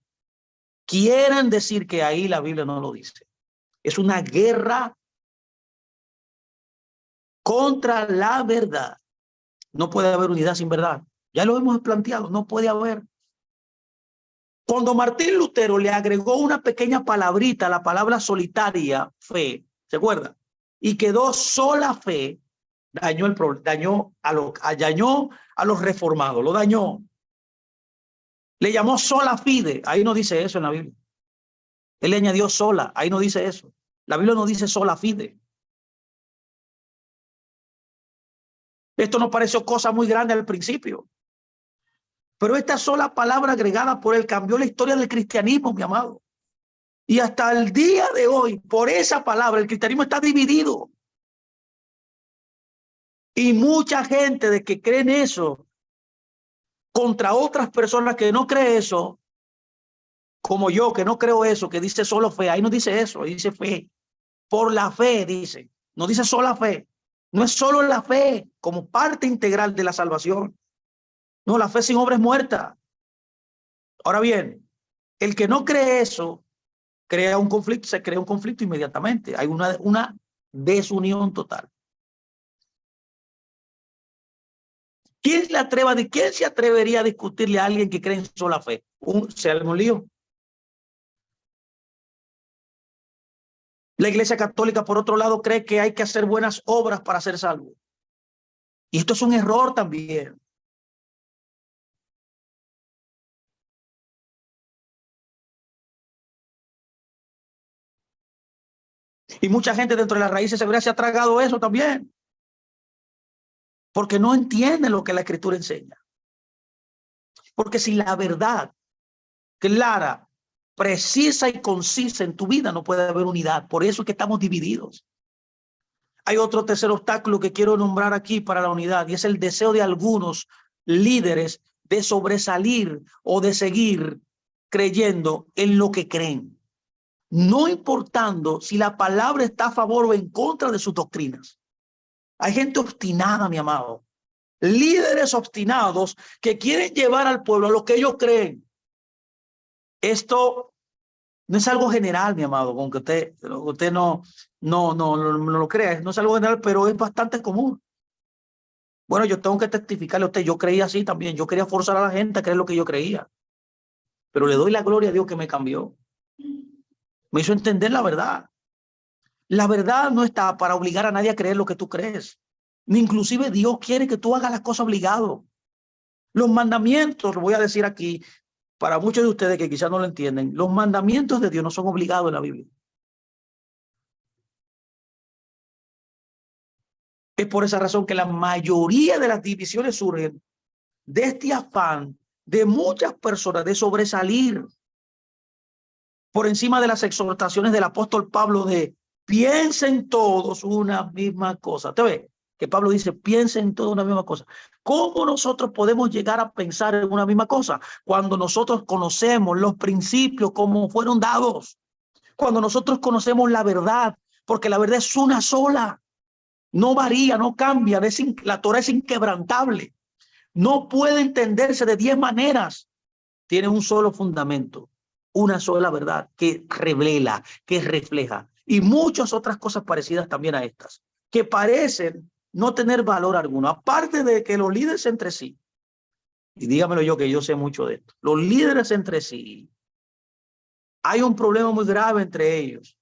quieren decir que ahí la Biblia no lo dice. Es una guerra contra la verdad. No puede haber unidad sin verdad. Ya lo hemos planteado, no puede haber. Cuando Martín Lutero le agregó una pequeña palabrita a la palabra solitaria, fe, ¿se acuerda? Y quedó sola fe, dañó a los reformados, lo dañó. Le llamó sola fide, ahí no dice eso en la Biblia. Él le añadió sola, ahí no dice eso. La Biblia no dice sola fide. Esto nos pareció cosa muy grande al principio. Pero esta sola palabra agregada por él cambió la historia del cristianismo, mi amado. Y hasta el día de hoy, por esa palabra, el cristianismo está dividido. Y mucha gente de que creen eso contra otras personas que no creen eso, como yo, que no creo eso, que dice solo fe. Ahí no dice eso, ahí dice fe. Por la fe, dice. No dice sola fe. No es solo la fe como parte integral de la salvación. No, la fe sin obra es muerta. Ahora bien, el que no cree eso, crea un conflicto, se crea un conflicto inmediatamente. Hay una desunión total. ¿Quién se atrevería a discutirle a alguien que cree en sola fe? Se arma un lío. La Iglesia Católica, por otro lado, cree que hay que hacer buenas obras para ser salvo. Y esto es un error también. Y mucha gente dentro de las raíces seguras se ha tragado eso también. Porque no entienden lo que la Escritura enseña. Porque si la verdad clara, precisa y concisa en tu vida, no puede haber unidad. Por eso es que estamos divididos. Hay otro tercer obstáculo que quiero nombrar aquí para la unidad, y es el deseo de algunos líderes de sobresalir o de seguir creyendo en lo que creen, no importando si la palabra está a favor o en contra de sus doctrinas. Hay gente obstinada, mi amado, líderes obstinados que quieren llevar al pueblo a lo que ellos creen. Esto no es algo general, mi amado, aunque usted no lo crea, no es algo general, pero es bastante común. Bueno, yo tengo que testificarle a usted, yo creía así también, yo quería forzar a la gente a creer lo que yo creía, pero le doy la gloria a Dios que me cambió, me hizo entender la verdad. La verdad no está para obligar a nadie a creer lo que tú crees, ni inclusive Dios quiere que tú hagas las cosas obligado. Los mandamientos, lo voy a decir aquí, para muchos de ustedes que quizás no lo entienden, los mandamientos de Dios no son obligados en la Biblia. Es por esa razón que la mayoría de las divisiones surgen de este afán de muchas personas de sobresalir por encima de las exhortaciones del apóstol Pablo de piensen todos una misma cosa. ¿Te ve? Que Pablo dice, piensen todos una misma cosa. ¿Cómo nosotros podemos llegar a pensar en una misma cosa? Cuando nosotros conocemos los principios como fueron dados. Cuando nosotros conocemos la verdad, porque la verdad es una sola. No varía, no cambia. La Torah es inquebrantable. No puede entenderse de 10 maneras. Tiene un solo fundamento, una sola verdad que revela, que refleja. Y muchas otras cosas parecidas también a estas, que parecen no tener valor alguno. Aparte de que los líderes entre sí, y dígamelo yo que yo sé mucho de esto, los líderes entre sí, hay un problema muy grave entre ellos.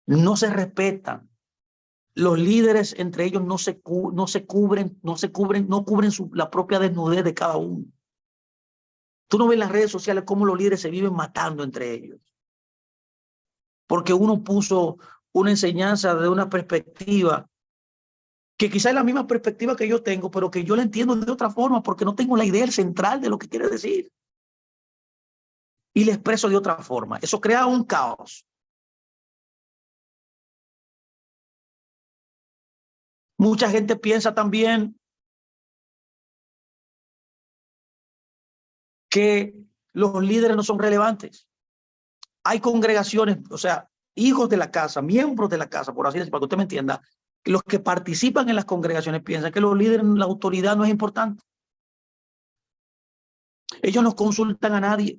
No se respetan. Los líderes entre ellos no cubren la propia desnudez de cada uno. Tú no ves en las redes sociales cómo los líderes se viven matando entre ellos. Porque uno puso una enseñanza de una perspectiva que quizá es la misma perspectiva que yo tengo, pero que yo la entiendo de otra forma porque no tengo la idea central de lo que quiere decir. Y la expreso de otra forma. Eso crea un caos. Mucha gente piensa también que los líderes no son relevantes. Hay congregaciones, o sea, hijos de la casa, miembros de la casa, por así decirlo, para que usted me entienda, los que participan en las congregaciones piensan que los líderes, la autoridad no es importante. Ellos no consultan a nadie.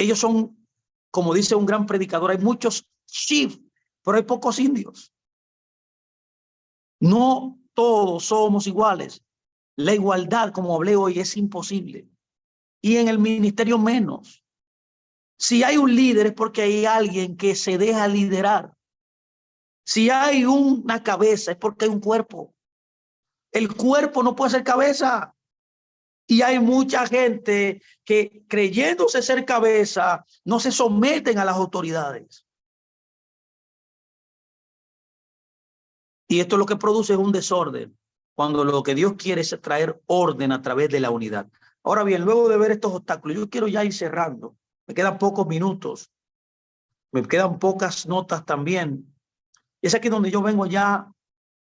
Ellos son, como dice un gran predicador, hay muchos chiefs, pero hay pocos indios. No todos somos iguales. La igualdad, como hablé hoy, es imposible. Y en el ministerio menos. Si hay un líder es porque hay alguien que se deja liderar. Si hay una cabeza es porque hay un cuerpo. El cuerpo no puede ser cabeza. Y hay mucha gente que, creyéndose ser cabeza, no se someten a las autoridades. Y esto lo que produce es un desorden, cuando lo que Dios quiere es traer orden a través de la unidad. Ahora bien, luego de ver estos obstáculos, yo quiero ya ir cerrando. Me quedan pocos minutos, me quedan pocas notas también. Es aquí donde yo vengo ya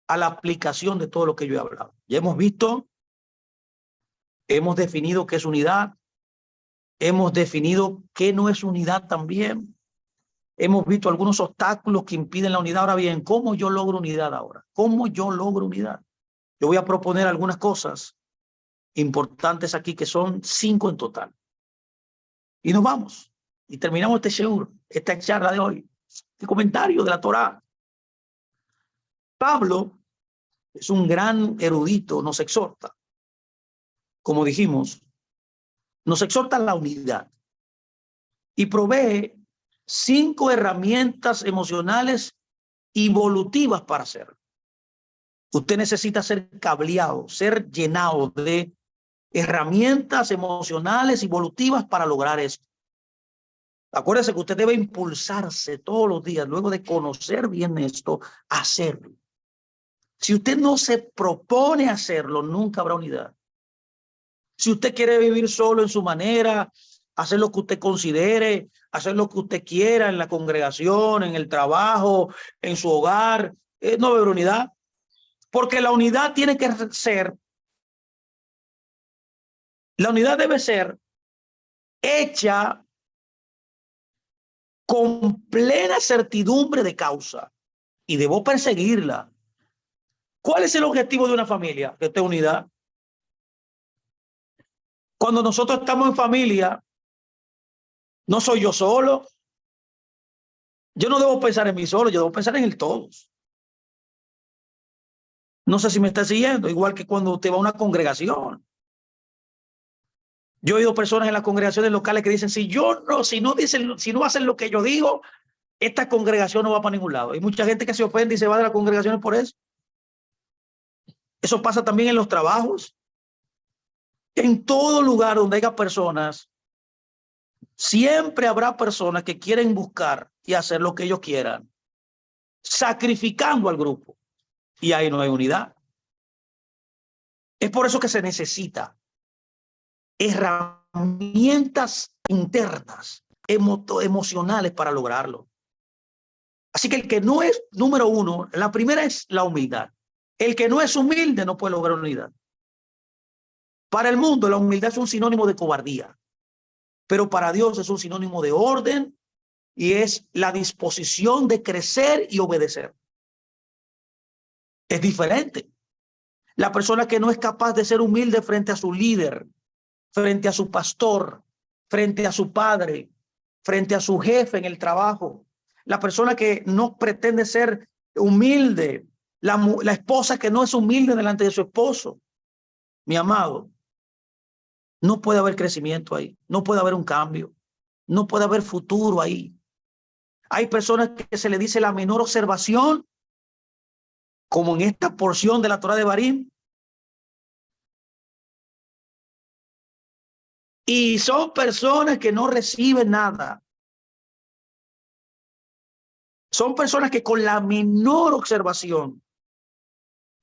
a la aplicación de todo lo que yo he hablado. Ya hemos visto, hemos definido qué es unidad, hemos definido qué no es unidad también. Hemos visto algunos obstáculos que impiden la unidad. Ahora bien, ¿cómo yo logro unidad ahora? ¿Cómo yo logro unidad? Yo voy a proponer algunas cosas importantes aquí, que son 5 en total. Y nos vamos. Y terminamos este shiur, esta charla de hoy, este comentario de la Torá. Pablo es un gran erudito, nos exhorta, como dijimos, nos exhorta a la unidad y provee 5 herramientas emocionales evolutivas para hacerlo. Usted necesita ser cableado, ser llenado de herramientas emocionales evolutivas para lograr esto. Acuérdese que usted debe impulsarse todos los días, luego de conocer bien esto, a hacerlo. Si usted no se propone hacerlo, nunca habrá unidad. Si usted quiere vivir solo en su manera, hacer lo que usted considere, hacer lo que usted quiera en la congregación, en el trabajo, en su hogar, no va a haber unidad. Porque la unidad tiene que ser, la unidad debe ser hecha con plena certidumbre de causa y debo perseguirla. ¿Cuál es el objetivo de una familia? Que esté unidad. Cuando nosotros estamos en familia, no soy yo solo. Yo no debo pensar en mí solo, yo debo pensar en el todos. No sé si me está siguiendo, igual que cuando usted va a una congregación. Yo he oído personas en las congregaciones locales que dicen, si no hacen lo que yo digo, esta congregación no va para ningún lado. Hay mucha gente que se ofende y se va de las congregaciones por eso. Eso pasa también en los trabajos. En todo lugar donde haya personas, siempre habrá personas que quieren buscar y hacer lo que ellos quieran, sacrificando al grupo. Y ahí no hay unidad. Es por eso que se necesita herramientas internas, emocionales para lograrlo. Así que el que no es, número uno, la primera es la humildad. El que no es humilde no puede lograr unidad. Para el mundo la humildad es un sinónimo de cobardía, pero para Dios es un sinónimo de orden y es la disposición de crecer y obedecer. Es diferente. La persona que no es capaz de ser humilde frente a su líder, frente a su pastor, frente a su padre, frente a su jefe en el trabajo. La persona que no pretende ser humilde, la esposa que no es humilde delante de su esposo. Mi amado, no puede haber crecimiento ahí, no puede haber un cambio, no puede haber futuro ahí. Hay personas que se le dice la menor observación, como en esta porción de la Torá de Barim, y son personas que no reciben nada. Son personas que con la menor observación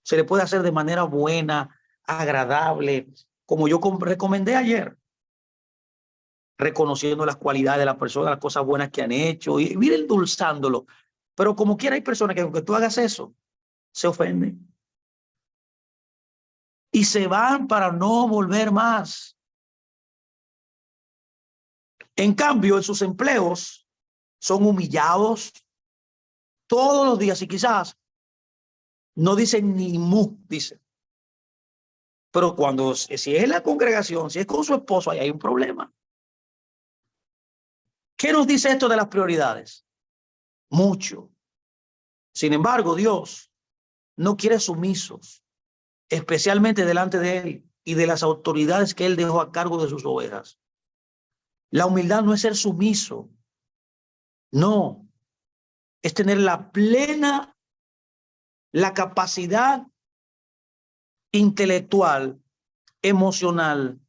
se le puede hacer de manera buena, agradable, como yo recomendé ayer, reconociendo las cualidades de la persona, las cosas buenas que han hecho, y ir endulzándolo. Pero como quiera hay personas que aunque tú hagas eso, se ofenden. Y se van para no volver más. En cambio, en sus empleos son humillados todos los días y quizás no dicen ni mu, dicen. Pero si es la congregación, si es con su esposo, ahí hay un problema. ¿Qué nos dice esto de las prioridades? Mucho. Sin embargo, Dios no quiere sumisos, especialmente delante de Él y de las autoridades que Él dejó a cargo de sus ovejas. La humildad no es ser sumiso, no, es tener la capacidad intelectual, emocional,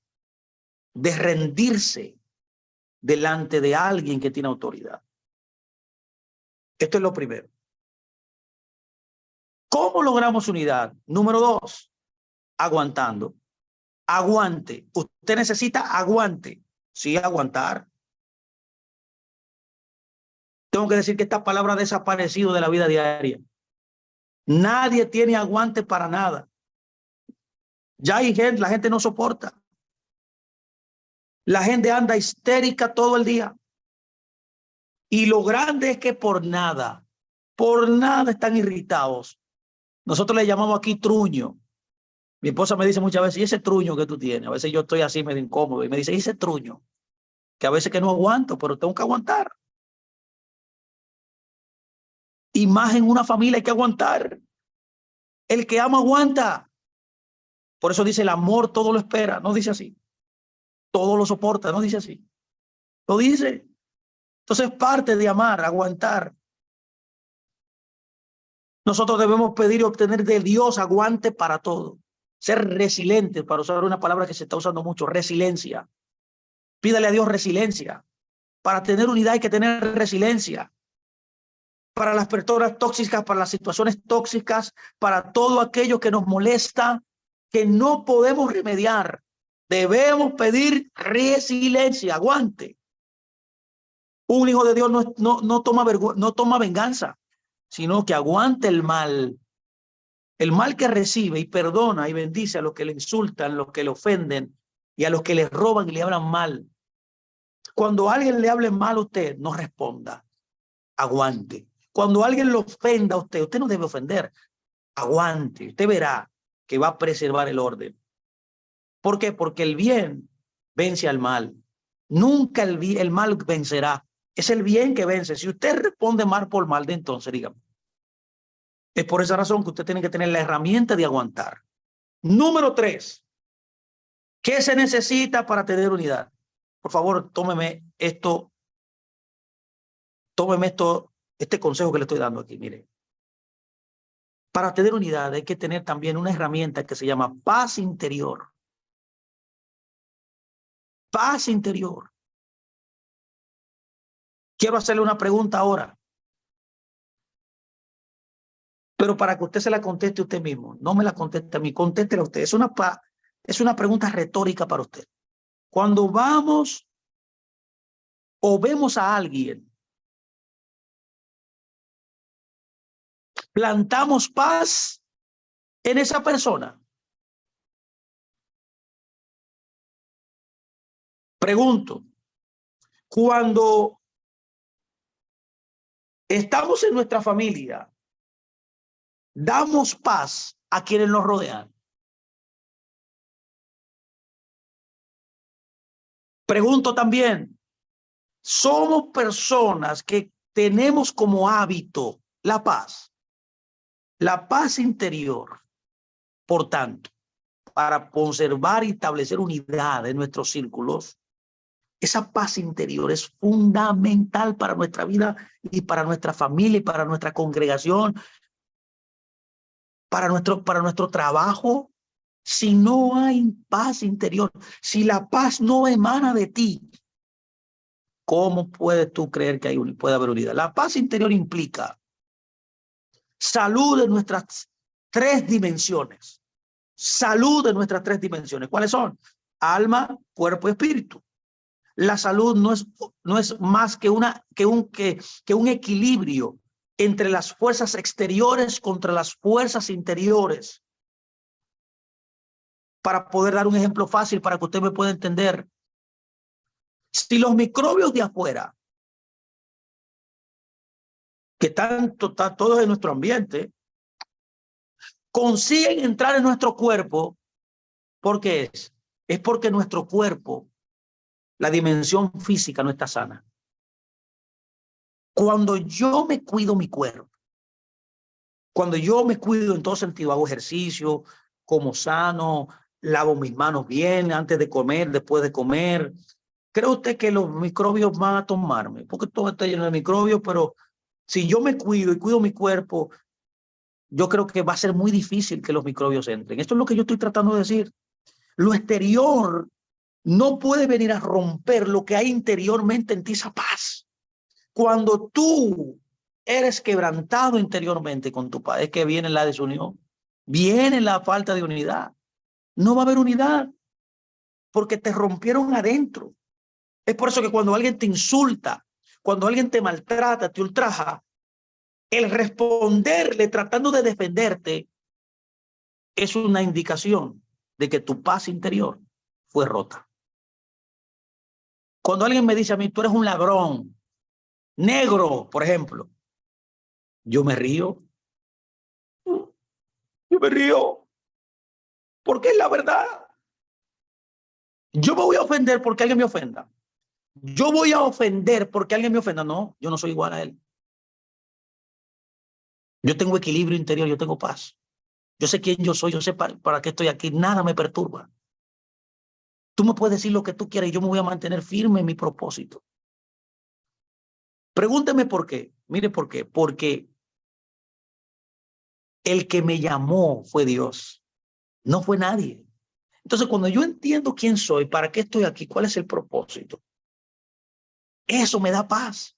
de rendirse delante de alguien que tiene autoridad. Esto es lo primero. ¿Cómo logramos unidad? Número 2, aguantando. Aguante. Usted necesita aguante. Sí, aguantar. Tengo que decir que esta palabra ha desaparecido de la vida diaria. Nadie tiene aguante para nada. Ya hay gente, la gente no soporta. La gente anda histérica todo el día. Y lo grande es que por nada están irritados. Nosotros le llamamos aquí truño. Mi esposa me dice muchas veces, ¿y ese truño que tú tienes? A veces yo estoy así medio incómodo y me dice, ¿y ese truño? Que a veces que no aguanto, pero tengo que aguantar. Y más en una familia hay que aguantar. El que ama aguanta. Por eso dice el amor todo lo espera. No dice así. Todo lo soporta. No dice así. Lo dice. Entonces parte de amar, aguantar. Nosotros debemos pedir y obtener de Dios aguante para todo. Ser resilientes, para usar una palabra que se está usando mucho, resiliencia. Pídale a Dios resiliencia. Para tener unidad hay que tener resiliencia. Para las personas tóxicas, para las situaciones tóxicas, para todo aquello que nos molesta, que no podemos remediar. Debemos pedir resiliencia, aguante. Un hijo de Dios no toma venganza, sino que aguante el mal que recibe y perdona y bendice a los que le insultan, a los que le ofenden y a los que le roban y le hablan mal. Cuando alguien le hable mal a usted, no responda, aguante. Cuando alguien lo ofenda a usted, usted no debe ofender, aguante. Usted verá que va a preservar el orden. ¿Por qué? Porque el bien vence al mal. Nunca el mal vencerá. Es el bien que vence. Si usted responde mal por mal, de entonces, dígame. Es por esa razón que usted tiene que tener la herramienta de aguantar. Número 3. ¿Qué se necesita para tener unidad? Por favor, tómeme este consejo que le estoy dando aquí. Mire, para tener unidad hay que tener también una herramienta que se llama paz interior. Paz interior. Quiero hacerle una pregunta ahora, pero para que usted se la conteste usted mismo. No me la conteste a mí, contéstela a usted. Es una pregunta retórica para usted. Cuando vamos o vemos a alguien, plantamos paz en esa persona. Pregunto, cuando estamos en nuestra familia, damos paz a quienes nos rodean. Pregunto también, somos personas que tenemos como hábito la paz interior. Por tanto, para conservar y establecer unidad en nuestros círculos, esa paz interior es fundamental para nuestra vida y para nuestra familia y para nuestra congregación, para nuestro trabajo. Si no hay paz interior, si la paz no emana de ti, ¿cómo puedes tú creer que puede haber unidad? La paz interior implica salud de nuestras 3 dimensiones. Salud de nuestras 3 dimensiones. ¿Cuáles son? Alma, cuerpo y espíritu. La salud no es más que un equilibrio entre las fuerzas exteriores contra las fuerzas interiores. Para poder dar un ejemplo fácil para que usted me pueda entender, si los microbios de afuera, que están todos en nuestro ambiente, consiguen entrar en nuestro cuerpo, ¿por qué es? Es porque nuestro cuerpo, la dimensión física no está sana. Cuando yo me cuido mi cuerpo, cuando yo me cuido en todo sentido, hago ejercicio, como sano, lavo mis manos bien antes de comer, después de comer, ¿cree usted que los microbios van a tomarme? Porque todo está lleno de microbios, pero si yo me cuido y cuido mi cuerpo, yo creo que va a ser muy difícil que los microbios entren. Esto es lo que yo estoy tratando de decir. Lo exterior no puede venir a romper lo que hay interiormente en ti, esa paz. Cuando tú eres quebrantado interiormente con tu paz, es que viene la desunión, viene la falta de unidad. No va a haber unidad porque te rompieron adentro. Es por eso que cuando alguien te insulta, cuando alguien te maltrata, te ultraja, el responderle tratando de defenderte es una indicación de que tu paz interior fue rota. Cuando alguien me dice a mí, tú eres un ladrón, negro, por ejemplo, yo me río. Yo me río porque es la verdad. Yo me voy a ofender porque alguien me ofenda. Yo voy a ofender porque alguien me ofenda. No, yo no soy igual a él. Yo tengo equilibrio interior, yo tengo paz. Yo sé quién yo soy, yo sé para qué estoy aquí. Nada me perturba. Tú me puedes decir lo que tú quieras y yo me voy a mantener firme en mi propósito. Pregúnteme por qué. Mire por qué. Porque el que me llamó fue Dios, no fue nadie. Entonces, cuando yo entiendo quién soy, para qué estoy aquí, cuál es el propósito, eso me da paz.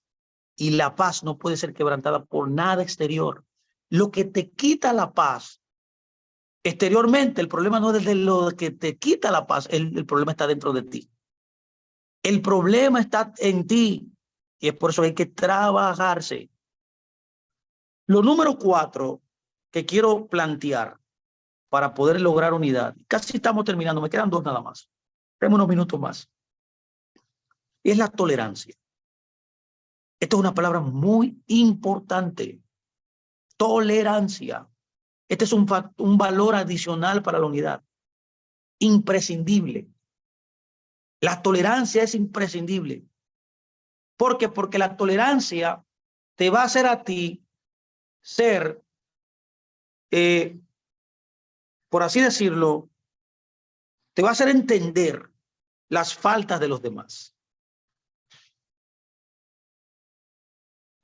Y la paz no puede ser quebrantada por nada exterior. Lo que te quita la paz exteriormente, el problema no es de lo que te quita la paz, el problema está dentro de ti. El problema está en ti y es por eso que hay que trabajarse. Lo número 4 que quiero plantear para poder lograr unidad, casi estamos terminando, me quedan 2 nada más, tenemos unos minutos más, y es la tolerancia. Esto es una palabra muy importante, tolerancia. Este es un valor adicional para la unidad, imprescindible. La tolerancia es imprescindible. ¿Por qué? Porque la tolerancia te va a hacer a ti ser, por así decirlo, te va a hacer entender las faltas de los demás.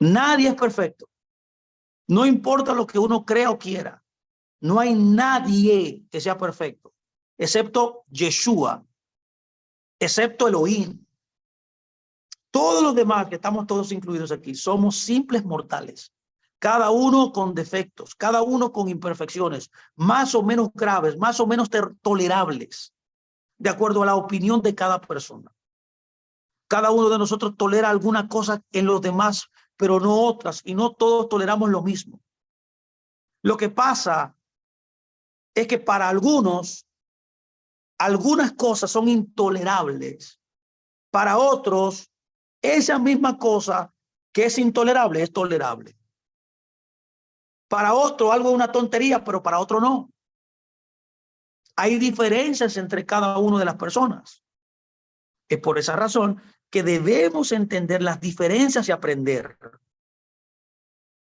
Nadie es perfecto. No importa lo que uno crea o quiera. No hay nadie que sea perfecto, excepto Yeshua, excepto Elohim. Todos los demás, que estamos todos incluidos aquí, somos simples mortales. Cada uno con defectos, cada uno con imperfecciones, más o menos graves, más o menos tolerables, de acuerdo a la opinión de cada persona. Cada uno de nosotros tolera alguna cosa en los demás, pero no otras, y no todos toleramos lo mismo. Lo que pasa es que para algunos, algunas cosas son intolerables. Para otros, esa misma cosa que es intolerable es tolerable. Para otro algo es una tontería, pero para otro no. Hay diferencias entre cada una de las personas. Es por esa razón que debemos entender las diferencias y aprender.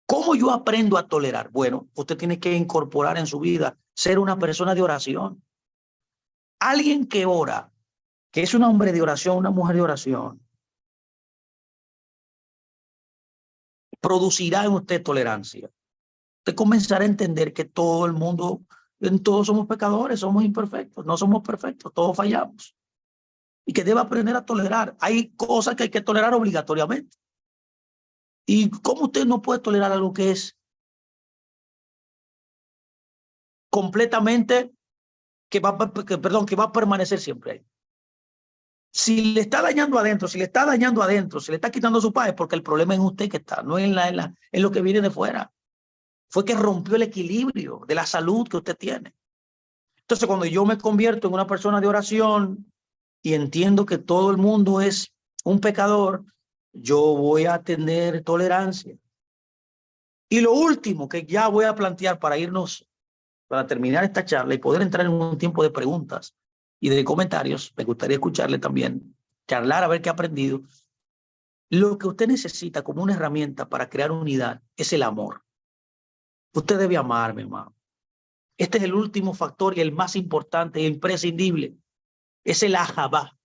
¿Cómo yo aprendo a tolerar? Bueno, usted tiene que incorporar en su vida ser una persona de oración. Alguien que ora, que es un hombre de oración, una mujer de oración, producirá en usted tolerancia. Usted comenzará a entender que todo el mundo, en todos somos pecadores, somos imperfectos, no somos perfectos, todos fallamos. Y que debe aprender a tolerar. Hay cosas que hay que tolerar obligatoriamente. ¿Y cómo usted no puede tolerar algo que es completamente, que va a permanecer siempre ahí? Si le está dañando adentro, si le está dañando adentro, si le está quitando su paz, es porque el problema es en usted que está, no en lo que viene de fuera. Fue que rompió el equilibrio de la salud que usted tiene. Entonces, cuando yo me convierto en una persona de oración y entiendo que todo el mundo es un pecador, yo voy a tener tolerancia. Y lo último que ya voy a plantear para irnos, para terminar esta charla y poder entrar en un tiempo de preguntas y de comentarios, me gustaría escucharle también, charlar a ver qué ha aprendido. Lo que usted necesita como una herramienta para crear unidad es el amor. Usted debe amar, mi hermano. Este es el último factor y el más importante e imprescindible. Es el ahabá.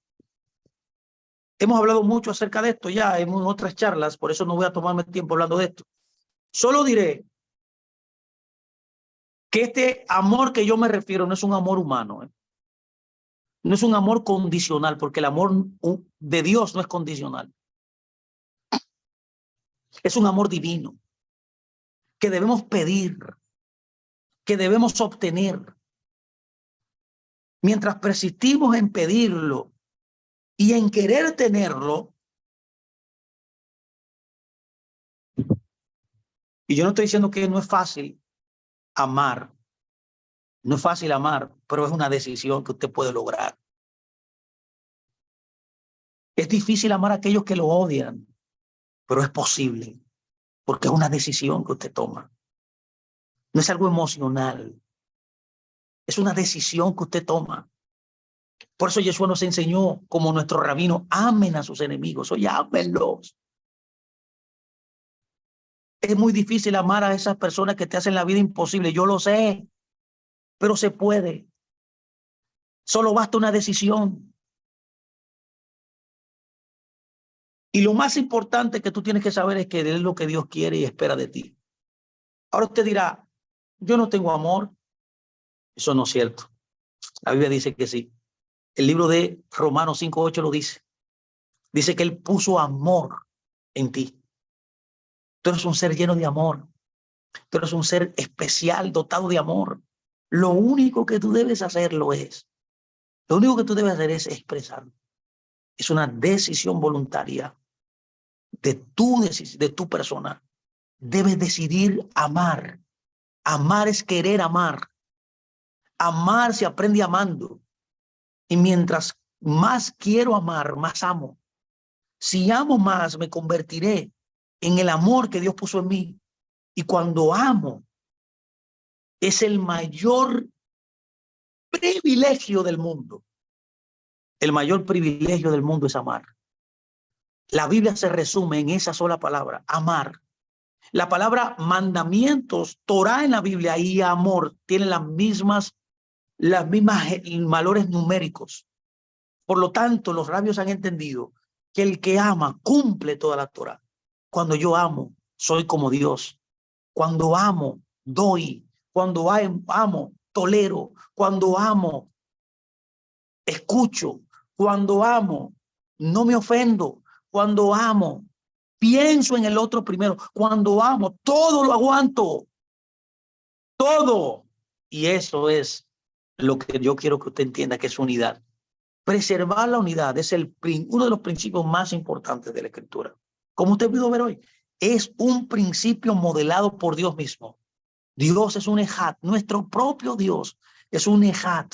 Hemos hablado mucho acerca de esto ya en otras charlas, por eso no voy a tomarme tiempo hablando de esto. Solo diré que este amor que yo me refiero no es un amor humano, ¿eh? No es un amor condicional, porque el amor de Dios no es condicional. Es un amor divino que debemos pedir, que debemos obtener. Mientras persistimos en pedirlo y en querer tenerlo, y yo no estoy diciendo que no es fácil amar, no es fácil amar, pero es una decisión que usted puede lograr. Es difícil amar a aquellos que lo odian, pero es posible, porque es una decisión que usted toma. No es algo emocional, es una decisión que usted toma. Por eso Jesús nos enseñó, como nuestro rabino, amen a sus enemigos, oye, ámenlos. Es muy difícil amar a esas personas que te hacen la vida imposible, yo lo sé, pero se puede. Solo basta una decisión. Y lo más importante que tú tienes que saber es que es lo que Dios quiere y espera de ti. Ahora usted dirá, yo no tengo amor. Eso no es cierto. La Biblia dice que sí. El libro de Romanos 5:8 lo dice. Dice que Él puso amor en ti. Tú eres un ser lleno de amor. Tú eres un ser especial, dotado de amor. Lo único que tú debes hacerlo es, lo único que tú debes hacer es expresarlo. Es una decisión voluntaria de tu persona. Debes decidir amar. Amar es querer amar. Amar se aprende amando. Y mientras más quiero amar, más amo. Si amo más, me convertiré en el amor que Dios puso en mí. Y cuando amo, es el mayor privilegio del mundo. El mayor privilegio del mundo es amar. La Biblia se resume en esa sola palabra, amar. La palabra mandamientos, Torah en la Biblia y amor tienen las mismas valores numéricos. Por lo tanto, los rabios han entendido que el que ama cumple toda la Torah. Cuando yo amo, soy como Dios. Cuando amo, doy. Cuando amo, tolero. Cuando amo, escucho. Cuando amo, no me ofendo. Cuando amo, pienso en el otro primero. Cuando amo, todo lo aguanto. Todo. Y eso es lo que yo quiero que usted entienda, que es unidad. Preservar la unidad es uno de los principios más importantes de la Escritura. Como usted pudo ver hoy, es un principio modelado por Dios mismo. Dios es un ejat, nuestro propio Dios es un ejat,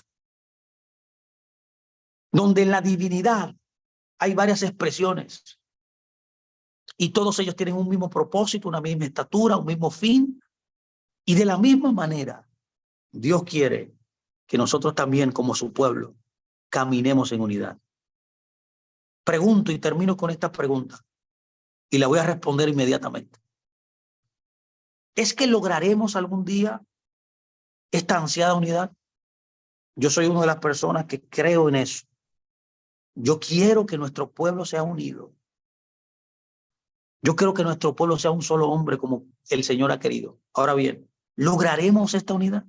donde en la divinidad hay varias expresiones y todos ellos tienen un mismo propósito, una misma estatura, un mismo fin. Y de la misma manera, Dios quiere que nosotros también, como su pueblo, caminemos en unidad. Pregunto y termino con esta pregunta y la voy a responder inmediatamente. ¿Es que lograremos algún día esta ansiada unidad? Yo soy una de las personas que creo en eso. Yo quiero que nuestro pueblo sea unido. Yo quiero que nuestro pueblo sea un solo hombre como el Señor ha querido. Ahora bien, ¿lograremos esta unidad?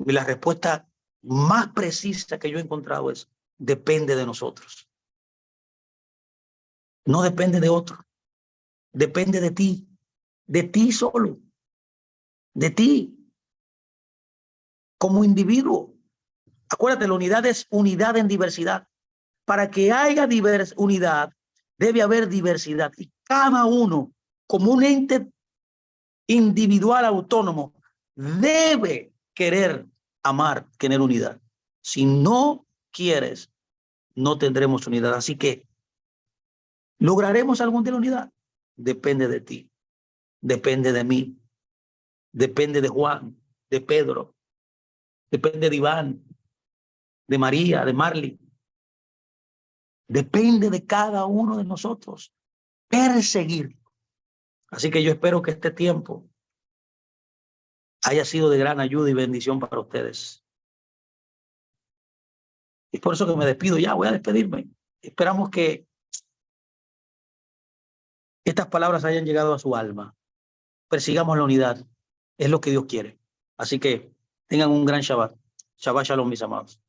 Y la respuesta más precisa que yo he encontrado es, depende de nosotros. No depende de otro. Depende de ti solo, de ti como individuo. Acuérdate, la unidad es unidad en diversidad. Para que haya unidad, debe haber diversidad. Y cada uno, como un ente individual autónomo, debe querer amar, tener unidad. Si no quieres, no tendremos unidad. Así que, ¿lograremos algún día la unidad? Depende de ti, depende de mí, depende de Juan, de Pedro, depende de Iván, de María, de Marley. Depende de cada uno de nosotros perseguir. Así que yo espero que este tiempo haya sido de gran ayuda y bendición para ustedes. Y por eso que me despido ya, voy a despedirme. Esperamos que estas palabras hayan llegado a su alma. Persigamos la unidad. Es lo que Dios quiere. Así que tengan un gran Shabbat. Shabbat Shalom, mis amados.